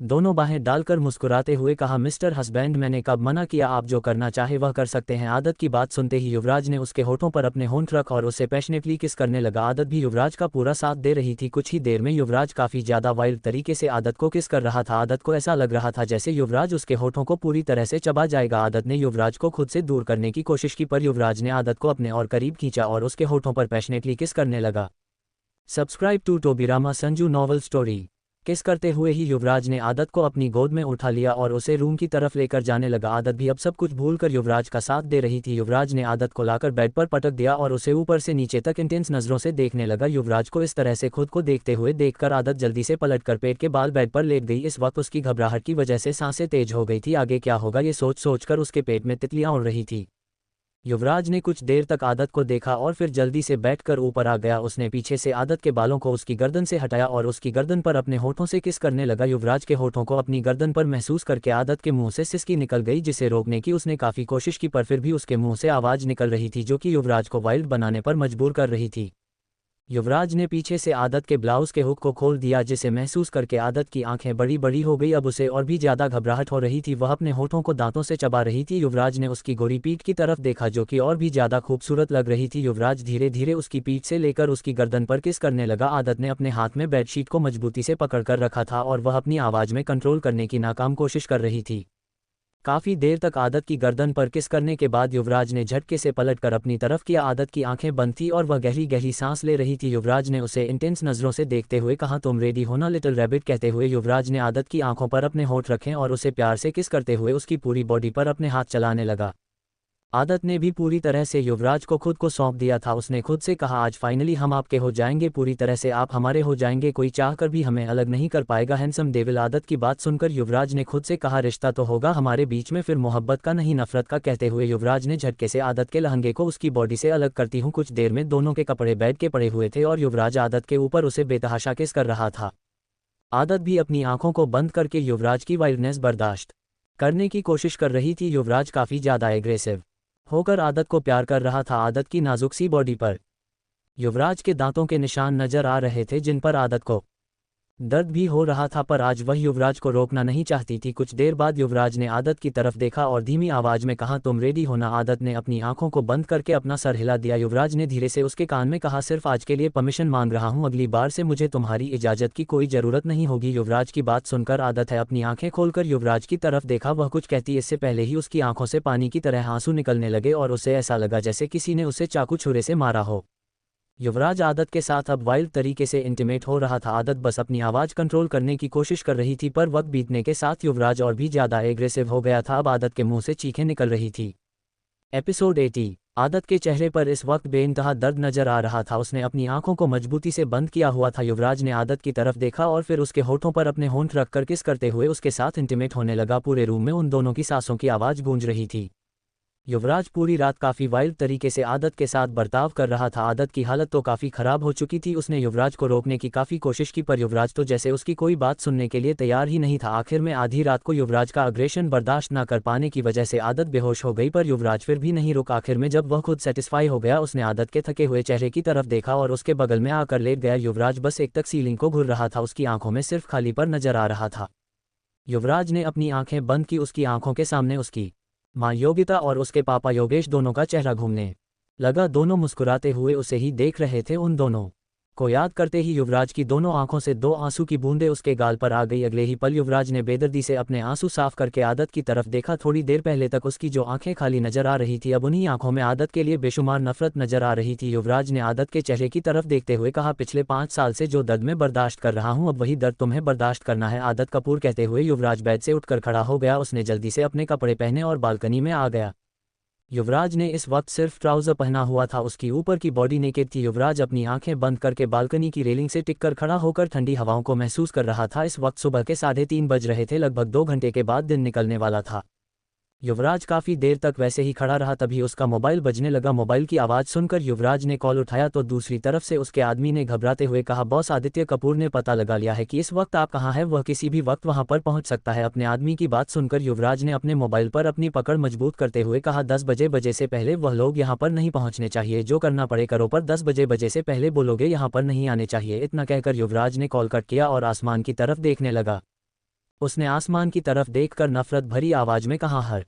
दोनों बाहें डालकर मुस्कुराते हुए कहा, मिस्टर हस्बैंड, मैंने कब मना किया? आप जो करना चाहे वह कर सकते हैं। आदत की बात सुनते ही युवराज ने उसके होठों पर अपने होंठ रख और उसे पैशनेटली किस करने लगा। आदत भी युवराज का पूरा साथ दे रही थी। कुछ ही देर में युवराज काफ़ी ज़्यादा वाइल्ड तरीके से आदत को किस कर रहा था। आदत को ऐसा लग रहा था जैसे युवराज उसके होठों को पूरी तरह से चबा जाएगा। आदत ने युवराज को खुद से दूर करने की कोशिश की, पर युवराज ने आदत को अपने और करीब खींचा और उसके होठों पर पैशनेटली किस करने लगा। Subscribe to Tobirama Sanju novel story. Kiss करते हुए ही युवराज ने आदत को अपनी गोद में उठा लिया और उसे रूम की तरफ लेकर जाने लगा। आदत भी अब सब कुछ भूलकर युवराज का साथ दे रही थी। युवराज ने आदत को लाकर बेड पर पटक दिया और उसे ऊपर से नीचे तक इंटेंस नज़रों से देखने लगा। युवराज को इस तरह से खुद को देखते हुए देखकर आदत जल्दी से पलटकर पेट के बाल बेड पर लेट गई। इस वक्त उसकी घबराहट की वजह से सांसें तेज हो गई थी। आगे क्या होगा ये सोचकर उसके पेट में तितलियां उड़ रही थी। युवराज ने कुछ देर तक आदत को देखा और फिर जल्दी से बैठकर ऊपर आ गया। उसने पीछे से आदत के बालों को उसकी गर्दन से हटाया और उसकी गर्दन पर अपने होठों से किस करने लगा। युवराज के होठों को अपनी गर्दन पर महसूस करके आदत के मुंह से सिसकी निकल गई, जिसे रोकने की उसने काफ़ी कोशिश की, पर फिर भी उसके मुंह से आवाज़ निकल रही थी जो कि युवराज को वाइल्ड बनाने पर मजबूर कर रही थी। युवराज ने पीछे से आदत के ब्लाउज के हुक को खोल दिया, जिसे महसूस करके आदत की आंखें बड़ी बड़ी हो गई। अब उसे और भी ज़्यादा घबराहट हो रही थी। वह अपने होठों को दांतों से चबा रही थी। युवराज ने उसकी गोरी पीठ की तरफ देखा जो कि और भी ज़्यादा खूबसूरत लग रही थी। युवराज धीरे धीरे उसकी पीठ से लेकर उसकी गर्दन पर किस करने लगा। आदत ने अपने हाथ में बेडशीट को मजबूती से पकड़कर रखा था और वह अपनी आवाज़ में कंट्रोल करने की नाकाम कोशिश कर रही थी। काफ़ी देर तक आदत की गर्दन पर किस करने के बाद युवराज ने झटके से पलटकर अपनी तरफ किया। आदत की आंखें बंद थी और वह गहरी गहरी सांस ले रही थी। युवराज ने उसे इंटेंस नज़रों से देखते हुए कहा, तुम रेडी हो ना लिटिल रैबिट? कहते हुए युवराज ने आदत की आंखों पर अपने होंठ रखे और उसे प्यार से किस करते हुए उसकी पूरी बॉडी पर अपने हाथ चलाने लगा। आदत ने भी पूरी तरह से युवराज को खुद को सौंप दिया था। उसने खुद से कहा, आज फाइनली हम आपके हो जाएंगे, पूरी तरह से आप हमारे हो जाएंगे, कोई चाहकर भी हमें अलग नहीं कर पाएगा। हैंडसम डेविल आदत की बात सुनकर युवराज ने खुद से कहा, रिश्ता तो होगा हमारे बीच में, फिर मोहब्बत का नहीं नफरत का। कहते हुए युवराज ने झटके से आदत के लहंगे को उसकी बॉडी से अलग करती हूँ। कुछ देर में दोनों के कपड़े बेड के पड़े हुए थे और युवराज आदत के ऊपर उसे बेतहाशा किस कर रहा था। आदत भी अपनी आंखों को बंद करके युवराज की वाइल्डनेस बर्दाश्त करने की कोशिश कर रही थी। युवराज काफ़ी ज़्यादा एग्रेसिव होकर आदत को प्यार कर रहा था। आदत की नाजुक सी बॉडी पर युवराज के दांतों के निशान नजर आ रहे थे, जिन पर आदत को दर्द भी हो रहा था, पर आज वह युवराज को रोकना नहीं चाहती थी। कुछ देर बाद युवराज ने आदत की तरफ देखा और धीमी आवाज में कहा, तुम रेडी हो ना? आदत ने अपनी आंखों को बंद करके अपना सर हिला दिया। युवराज ने धीरे से उसके कान में कहा, सिर्फ आज के लिए परमिशन मांग रहा हूं, अगली बार से मुझे तुम्हारी इजाजत की कोई जरूरत नहीं होगी। युवराज की बात सुनकर आदत है अपनी आंखें खोलकर युवराज की तरफ देखा। वह कुछ कहती इससे पहले ही उसकी आंखों से पानी की तरह आंसू निकलने लगे और उसे ऐसा लगा जैसे किसी ने उसे चाकू छुरे से मारा हो। युवराज आदत के साथ अब वाइल्ड तरीके से इंटीमेट हो रहा था। आदत बस अपनी आवाज़ कंट्रोल करने की कोशिश कर रही थी, पर वक्त बीतने के साथ युवराज और भी ज़्यादा एग्रेसिव हो गया था। अब आदत के मुंह से चीखें निकल रही थी। एपिसोड 80। आदत के चेहरे पर इस वक्त बेइंतहा दर्द नजर आ रहा था। उसने अपनी आंखों को मजबूती से बंद किया हुआ था। युवराज ने आदत की तरफ देखा और फिर उसके होठों पर अपने होंठ रखकर किस करते हुए उसके साथ इंटीमेट होने लगा। पूरे रूम में उन दोनों की सांसों की आवाज़ गूंज रही थी। युवराज पूरी रात काफ़ी वाइल्ड तरीके से आदत के साथ बर्ताव कर रहा था। आदत की हालत तो काफ़ी ख़राब हो चुकी थी। उसने युवराज को रोकने की काफ़ी कोशिश की, पर युवराज तो जैसे उसकी कोई बात सुनने के लिए तैयार ही नहीं था। आखिर में आधी रात को युवराज का अग्रेशन बर्दाश्त न कर पाने की वजह से आदत बेहोश हो गई, पर युवराज फिर भी नहीं रुका। आखिर में जब वह खुद सेटिस्फाई हो गया, उसने आदत के थके हुए चेहरे की तरफ देखा और उसके बगल में आकर लेट गया। युवराज बस एक तक सीलिंग को घूर रहा था, उसकी आंखों में सिर्फ खाली पर नजर आ रहा था। युवराज ने अपनी आंखें बंद की। उसकी आंखों के सामने उसकी मां योगिता और उसके पापा योगेश दोनों का चेहरा घूमने लगा। दोनों मुस्कुराते हुए उसे ही देख रहे थे। उन दोनों को याद करते ही युवराज की दोनों आंखों से दो आंसू की बूंदें उसके गाल पर आ गई। अगले ही पल युवराज ने बेदर्दी से अपने आंसू साफ करके आदत की तरफ देखा। थोड़ी देर पहले तक उसकी जो आंखें खाली नजर आ रही थी, अब उन्हीं आंखों में आदत के लिए बेशुमार नफरत नजर आ रही थी। युवराज ने आदत के चेहरे की तरफ देखते हुए कहा, पिछले 5 साल से जो दर्द में बर्दाश्त कर रहा हूं, अब वही दर्द तुम्हें बर्दाश्त करना है। आदत कपूर कहते हुए युवराज बेड से उठकर खड़ा हो गया। उसने जल्दी से अपने कपड़े पहने और बालकनी में आ गया। युवराज ने इस वक्त सिर्फ ट्राउजर पहना हुआ था, उसकी ऊपर की बॉडी नेकेड थी। युवराज अपनी आंखें बंद करके बालकनी की रेलिंग से टिककर खड़ा होकर ठंडी हवाओं को महसूस कर रहा था। इस वक्त सुबह के 3:30 बज रहे थे। लगभग 2 घंटे के बाद दिन निकलने वाला था। युवराज काफ़ी देर तक वैसे ही खड़ा रहा, तभी उसका मोबाइल बजने लगा। मोबाइल की आवाज़ सुनकर युवराज ने कॉल उठाया तो दूसरी तरफ से उसके आदमी ने घबराते हुए कहा, बॉस, आदित्य कपूर ने पता लगा लिया है कि इस वक्त आप कहाँ हैं, वह किसी भी वक्त वहां पर पहुंच सकता है। अपने आदमी की बात सुनकर युवराज ने अपने मोबाइल पर अपनी पकड़ मजबूत करते हुए कहा, 10 बजे से पहले वह लोग यहाँ पर नहीं पहुँचने चाहिए, जो करना पड़े करो, पर 10 बजे से पहले बोलोगे यहाँ पर नहीं आने चाहिए। इतना कहकर युवराज ने कॉल कट किया और आसमान की तरफ देखने लगा। उसने आसमान की तरफ देखकर नफरत भरी आवाज में कहा, हर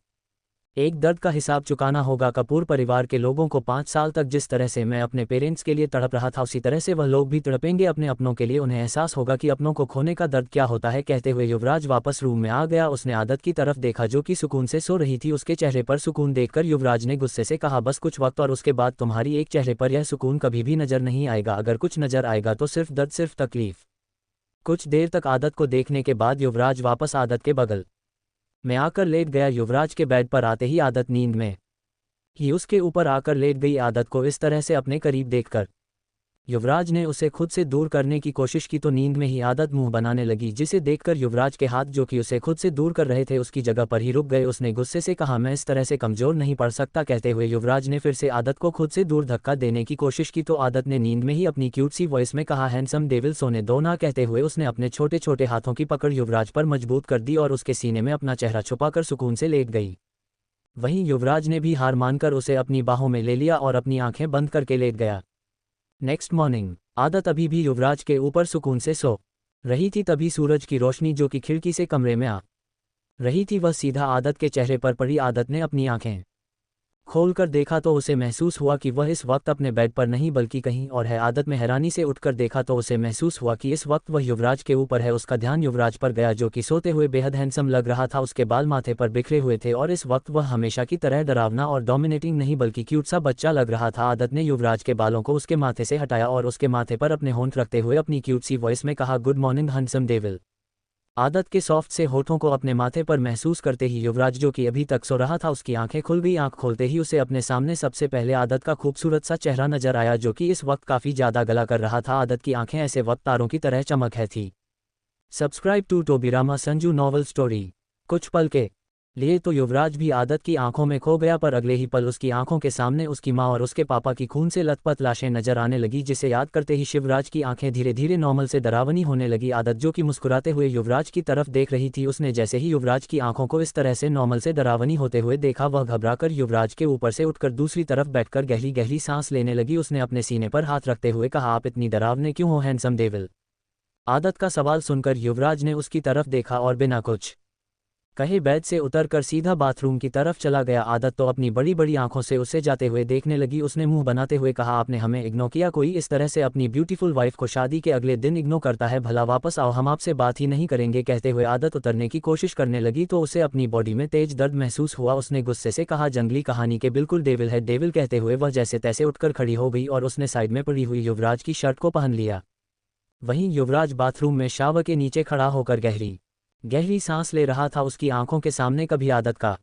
एक दर्द का हिसाब चुकाना होगा। कपूर परिवार के लोगों को 5 साल तक जिस तरह से मैं अपने पेरेंट्स के लिए तड़प रहा था, उसी तरह से वह लोग भी तड़पेंगे अपने अपनों के लिए। उन्हें एहसास होगा कि अपनों को खोने का दर्द क्या होता है। कहते हुए युवराज वापस रूम में आ गया। उसने आदत की तरफ देखा जो कि सुकून से सो रही थी। उसके चेहरे पर सुकून देखकर युवराज ने गुस्से से कहा, बस कुछ वक्त और उसके बाद तुम्हारी एक चेहरे पर यह सुकून कभी भी नजर नहीं आएगा। अगर कुछ नजर आएगा तो सिर्फ दर्द, सिर्फ तकलीफ। कुछ देर तक आदत को देखने के बाद युवराज वापस आदत के बगल में आकर लेट गया। युवराज के बेड पर आते ही आदत नींद में ही उसके ऊपर आकर लेट गई। आदत को इस तरह से अपने करीब देखकर युवराज ने उसे खुद से दूर करने की कोशिश की तो नींद में ही आदत मुंह बनाने लगी, जिसे देखकर युवराज के हाथ जो कि उसे खुद से दूर कर रहे थे उसकी जगह पर ही रुक गए। उसने गुस्से से कहा, मैं इस तरह से कमजोर नहीं पड़ सकता। कहते हुए युवराज ने फिर से आदत को खुद से दूर धक्का देने की कोशिश की तो आदत ने नींद में ही अपनी क्यूट सी वॉइस में कहा, हैंडसम डेविल, सोने दो ना। कहते हुए उसने अपने छोटे छोटे हाथों की पकड़ युवराज पर मजबूत कर दी और उसके सीने में अपना चेहरा छुपाकर सुकून से लेट गई। वहीं युवराज ने भी हार मानकर उसे अपनी बाहों में ले लिया और अपनी आंखें बंद करके लेट गया। नेक्स्ट मॉर्निंग आदत अभी भी युवराज के ऊपर सुकून से सो रही थी, तभी सूरज की रोशनी जो कि खिड़की से कमरे में आ रही थी वह सीधा आदत के चेहरे पर पड़ी। आदत ने अपनी आंखें खोलकर देखा तो उसे महसूस हुआ कि वह इस वक्त अपने बेड पर नहीं बल्कि कहीं और है। आदत में हैरानी से उठकर देखा तो उसे महसूस हुआ कि इस वक्त वह युवराज के ऊपर है। उसका ध्यान युवराज पर गया जो कि सोते हुए बेहद हैंडसम लग रहा था। उसके बाल माथे पर बिखरे हुए थे और इस वक्त वह हमेशा की तरह डरावना और डोमिनेटिंग नहीं बल्कि क्यूट सा बच्चा लग रहा था। आदत ने युवराज के बालों को उसके माथे से हटाया और उसके माथे पर अपने होंठ रखते हुए अपनी क्यूट सी वॉइस में कहा, गुड मॉर्निंग हैंडसम डेविल। आदत के सॉफ्ट से होठों को अपने माथे पर महसूस करते ही युवराज, जो कि अभी तक सो रहा था, उसकी आंखें खुल गई। आंख खोलते ही उसे अपने सामने सबसे पहले आदत का खूबसूरत सा चेहरा नजर आया, जो कि इस वक्त काफ़ी ज़्यादा गला कर रहा था। आदत की आंखें ऐसे वक्त तारों की तरह चमक है थी। Subscribe to Tobirama Sanju novel story. कुछ पल के लिए तो युवराज भी आदत की आंखों में खो गया, पर अगले ही पल उसकी आंखों के सामने उसकी मां और उसके पापा की खून से लथपथ लाशें नजर आने लगी, जिसे याद करते ही शिवराज की आंखें धीरे धीरे नॉर्मल से डरावनी होने लगी। आदत, जो कि मुस्कुराते हुए युवराज की तरफ देख रही थी, उसने जैसे ही युवराज की आंखों को इस तरह से नॉर्मल से डरावनी होते हुए देखा, वह घबराकर युवराज के ऊपर से उठकर दूसरी तरफ बैठकर गहरी गहरी सांस लेने लगी। उसने अपने सीने पर हाथ रखते हुए कहा, आप इतनी डरावने क्यों हो हैंडसम डेविल? आदत का सवाल सुनकर युवराज ने उसकी तरफ देखा और बिना कुछ कहे बेड से उतरकर सीधा बाथरूम की तरफ चला गया। आदत तो अपनी बड़ी बड़ी आंखों से उसे जाते हुए देखने लगी। उसने मुंह बनाते हुए कहा, आपने हमें इग्नोर किया? कोई इस तरह से अपनी ब्यूटीफुल वाइफ को शादी के अगले दिन इग्नोर करता है? भला वापस आओ, हम आपसे बात ही नहीं करेंगे। कहते हुए आदत उतरने की कोशिश करने लगी तो उसे अपनी बॉडी में तेज दर्द महसूस हुआ। उसने गुस्से से कहा, जंगली कहानी के बिल्कुल डेविल है डेविल। कहते हुए वह जैसे तैसे उठकर खड़ी हो गई और उसने साइड में पड़ी हुई युवराज की शर्ट को पहन लिया। वहीं युवराज बाथरूम में शावर के नीचे खड़ा होकर गहरी गहरी सांस ले रहा था। उसकी आंखों के सामने कभी आदत का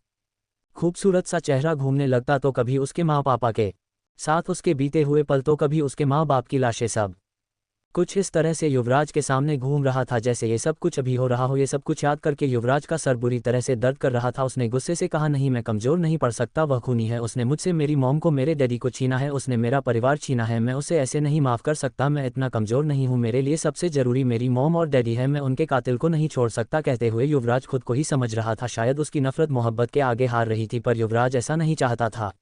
खूबसूरत सा चेहरा घूमने लगता तो कभी उसके माँ पापा के साथ उसके बीते हुए पल, तो कभी उसके माँ बाप की लाशें। सब कुछ इस तरह से युवराज के सामने घूम रहा था जैसे ये सब कुछ अभी हो रहा हो। ये सब कुछ याद करके युवराज का सर बुरी तरह से दर्द कर रहा था। उसने गुस्से से कहा, नहीं, मैं कमज़ोर नहीं पड़ सकता, वह खूनी है। उसने मुझसे मेरी मॉम को, मेरे डैडी को छीना है, उसने मेरा परिवार छीना है। मैं उसे ऐसे नहीं माफ़ कर सकता। मैं इतना कमज़ोर नहीं हूँ। मेरे लिए सबसे ज़रूरी मेरी मॉम और डैडी है। मैं उनके कातिल को नहीं छोड़ सकता। कहते हुए युवराज खुद को ही समझ रहा था शायद उसकी नफरत मोहब्बत के आगे हार रही थी, पर युवराज ऐसा नहीं चाहता था।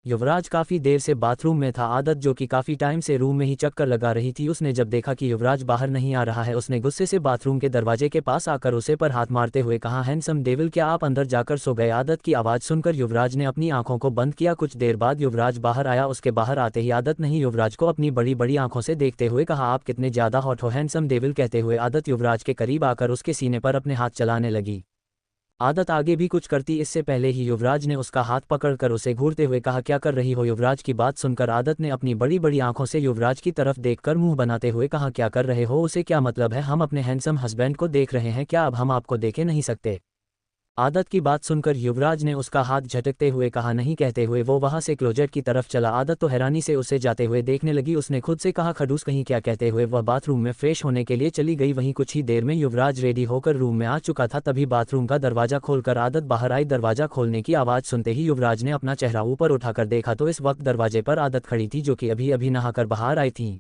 युवराज काफ़ी देर से बाथरूम में था। आदत, जो कि काफ़ी टाइम से रूम में ही चक्कर लगा रही थी, उसने जब देखा कि युवराज बाहर नहीं आ रहा है, उसने गुस्से से बाथरूम के दरवाजे के पास आकर उसे पर हाथ मारते हुए कहा, हैंडसम डेविल, क्या आप अंदर जाकर सो गए? आदत की आवाज़ सुनकर युवराज ने अपनी आंखों को बंद किया। कुछ देर बाद युवराज बाहर आया। उसके बाहर आते ही आदत ने युवराज को अपनी बड़ी बड़ी आंखों से देखते हुए कहा, आप कितने ज़्यादा हॉट हो हैंडसम डेविल। कहते हुए आदत युवराज के करीब आकर उसके सीने पर अपने हाथ चलाने लगी। आदत आगे भी कुछ करती इससे पहले ही युवराज ने उसका हाथ पकड़कर उसे घूरते हुए कहा, क्या कर रही हो? युवराज की बात सुनकर आदत ने अपनी बड़ी बड़ी आंखों से युवराज की तरफ देखकर मुंह बनाते हुए कहा, क्या कर रहे हो? उसे क्या मतलब है? हम अपने हैंडसम हस्बैंड को देख रहे हैं, क्या अब हम आपको देखे नहीं सकते? आदत की बात सुनकर युवराज ने उसका हाथ झटकते हुए कहा, नहीं। कहते हुए वो वहां से क्लोजेट की तरफ चला। आदत तो हैरानी से उसे जाते हुए देखने लगी। उसने खुद से कहा, खड़ूस कहीं क्या? कहते हुए वह बाथरूम में फ्रेश होने के लिए चली गई। वहीं कुछ ही देर में युवराज रेडी होकर रूम में आ चुका था। तभी बाथरूम का दरवाजा खोलकर आदत बाहर आई। दरवाजा खोलने की आवाज़ सुनते ही युवराज ने अपना चेहरा ऊपर उठाकर देखा तो इस वक्त दरवाजे पर आदत खड़ी थी, जो कि अभी अभी नहाकर बाहर आई थी।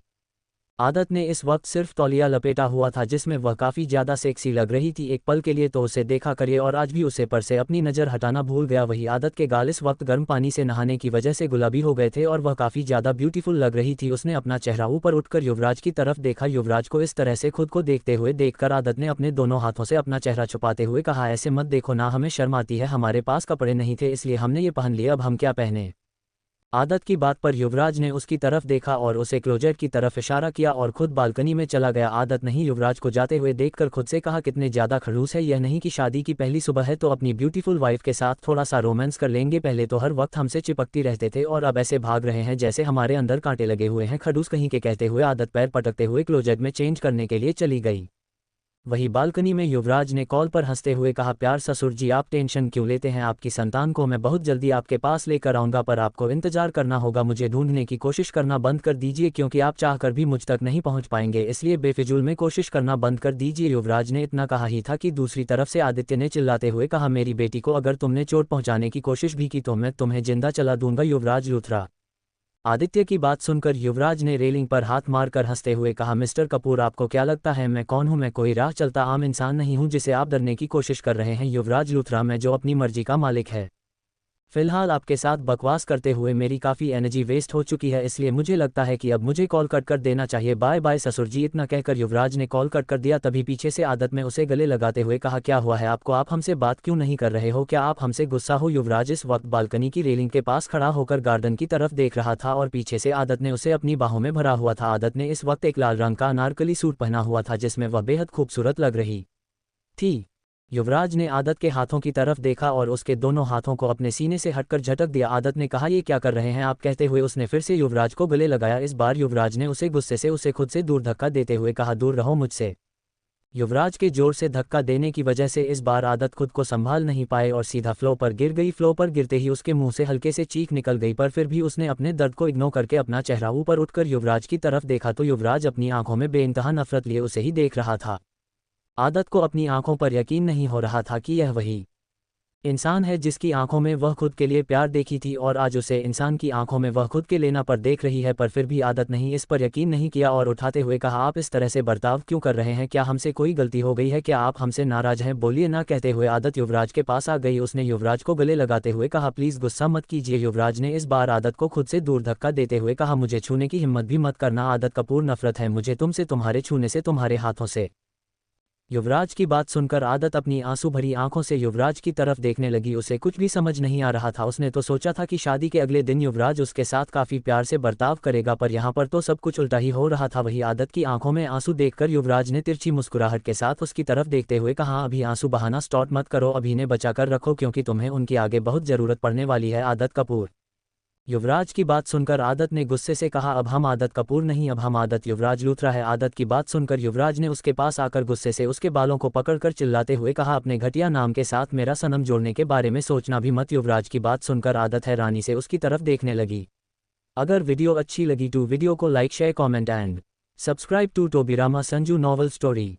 आदत ने इस वक्त सिर्फ तौलिया लपेटा हुआ था, जिसमें वह काफ़ी ज़्यादा सेक्सी लग रही थी। एक पल के लिए तो उसे देखा करिए और आज भी उसे पर से अपनी नज़र हटाना भूल गया। वही आदत के गाल इस वक्त गर्म पानी से नहाने की वजह से गुलाबी हो गए थे और वह काफ़ी ज़्यादा ब्यूटीफुल लग रही थी। उसने अपना चेहरा ऊपर उठकर युवराज की तरफ देखा। युवराज को इस तरह से खुद को देखते हुए देखकर आदत ने अपने दोनों हाथों से अपना चेहरा छुपाते हुए कहा, ऐसे मत देखो ना, हमें शर्म आती है। हमारे पास कपड़े नहीं थे इसलिए हमने ये पहन लिए, अब हम क्या पहने? आदत की बात पर युवराज ने उसकी तरफ देखा और उसे क्लोजेट की तरफ इशारा किया और खुद बालकनी में चला गया। आदत नहीं युवराज को जाते हुए देखकर खुद से कहा, कितने ज़्यादा खड़ूस है। यह नहीं कि शादी की पहली सुबह है तो अपनी ब्यूटीफुल वाइफ के साथ थोड़ा सा रोमांस कर लेंगे। पहले तो हर वक्त हमसे चिपकती रहते थे और अब ऐसे भाग रहे हैं जैसे हमारे अंदर कांटे लगे हुए हैं, खड़ूस कहीं के। कहते हुए आदत पैर पटकते हुए क्लोजेट में चेंज करने के लिए चली गई। वही बालकनी में युवराज ने कॉल पर हंसते हुए कहा, प्यार ससुर जी, आप टेंशन क्यों लेते हैं? आपकी संतान को मैं बहुत जल्दी आपके पास लेकर आऊँगा, पर आपको इंतजार करना होगा। मुझे ढूंढने की कोशिश करना बंद कर दीजिए, क्योंकि आप चाहकर भी मुझ तक नहीं पहुंच पाएंगे, इसलिए बेफिजूल में कोशिश करना बंद कर दीजिए। युवराज ने इतना कहा ही था कि दूसरी तरफ से आदित्य ने चिल्लाते हुए कहा, मेरी बेटी को अगर तुमने चोट पहुँचाने की कोशिश भी की तो मैं तुम्हें जिंदा चला दूंगा। युवराज लूथरा। आदित्य की बात सुनकर युवराज ने रेलिंग पर हाथ मारकर हंसते हुए कहा, मिस्टर कपूर, आपको क्या लगता है मैं कौन हूं? मैं कोई राह चलता आम इंसान नहीं हूं जिसे आप डरने की कोशिश कर रहे हैं। युवराज लूथरा, मैं जो अपनी मर्जी का मालिक है। फिलहाल आपके साथ बकवास करते हुए मेरी काफ़ी एनर्जी वेस्ट हो चुकी है, इसलिए मुझे लगता है कि अब मुझे कॉल कट कर देना चाहिए। बाय बाय ससुर जी। इतना कहकर युवराज ने कॉल कट कर दिया। तभी पीछे से आदत में उसे गले लगाते हुए कहा, क्या हुआ है आपको? आप हमसे बात क्यों नहीं कर रहे हो? क्या आप हमसे गुस्सा हो? युवराज इस वक्त बालकनी की रेलिंग के पास खड़ा होकर गार्डन की तरफ देख रहा था और पीछे से आदत ने उसे अपनी बाहों में भरा हुआ था। आदत ने इस वक्त एक लाल रंग का अनारकली सूट पहना हुआ था जिसमें वह बेहद खूबसूरत लग रही थी। युवराज ने आदत के हाथों की तरफ देखा और उसके दोनों हाथों को अपने सीने से हटकर झटक दिया। आदत ने कहा, ये क्या कर रहे हैं आप? कहते हुए उसने फिर से युवराज को गले लगाया। इस बार युवराज ने उसे गुस्से से उसे खुद से दूर धक्का देते हुए कहा, दूर रहो मुझसे। युवराज के जोर से धक्का देने की वजह से इस बार आदत खुद को संभाल नहीं पाए और सीधा फ्लो पर गिर गई। फ्लो पर गिरते ही उसके मुंह से हल्के से चीख निकल गई, पर फिर भी उसने अपने दर्द को इग्नोर करके अपना चेहरा ऊपर उठकर युवराज की तरफ देखा तो युवराज अपनी आंखों में बेइंतहा नफरत लिए उसे ही देख रहा था। आदत को अपनी आंखों पर यकीन नहीं हो रहा था कि यह वही इंसान है जिसकी आंखों में वह खुद के लिए प्यार देखी थी और आज उसे इंसान की आंखों में वह खुद के लेना पर देख रही है। पर फिर भी आदत नहीं इस पर यकीन नहीं किया और उठाते हुए कहा, आप इस तरह से बर्ताव क्यों कर रहे हैं? क्या हमसे कोई गलती हो गई है? क्या आप हमसे नाराज हैं? बोलिए ना। कहते हुए आदत युवराज के पास आ गई। उसने युवराज को गले लगाते हुए कहा, प्लीज गुस्सा मत कीजिए। युवराज ने इस बार आदत को खुद से दूर धक्का देते हुए कहा, मुझे छूने की हिम्मत भी मत करना। आदत कपूर, नफरत है मुझे तुमसे, तुम्हारे छूने से, तुम्हारे हाथों से। युवराज की बात सुनकर आदत अपनी आंसू भरी आंखों से युवराज की तरफ देखने लगी। उसे कुछ भी समझ नहीं आ रहा था। उसने तो सोचा था कि शादी के अगले दिन युवराज उसके साथ काफी प्यार से बर्ताव करेगा, पर यहाँ पर तो सब कुछ उल्टा ही हो रहा था। वही आदत की आंखों में आंसू देखकर युवराज ने तिरछी मुस्कुराहट के साथ उसकी तरफ देखते हुए कहा, अभी आंसू बहाना स्टार्ट मत करो, अभी इन्हें बचाकर रखो क्योंकि तुम्हें उनकी आगे बहुत जरूरत पड़ने वाली है। आदत कपूर। युवराज की बात सुनकर आदत ने गुस्से से कहा, अब हम आदत कपूर नहीं, अब हम आदत युवराज लूथरा है। आदत की बात सुनकर युवराज ने उसके पास आकर गुस्से से उसके बालों को पकड़कर चिल्लाते हुए कहा, अपने घटिया नाम के साथ मेरा सनम जोड़ने के बारे में सोचना भी मत। युवराज की बात सुनकर आदत हैरानी से उसकी तरफ देखने लगी। अगर वीडियो अच्छी लगी तो वीडियो को like, share, comment and subscribe to Tobirama Sanju novel story.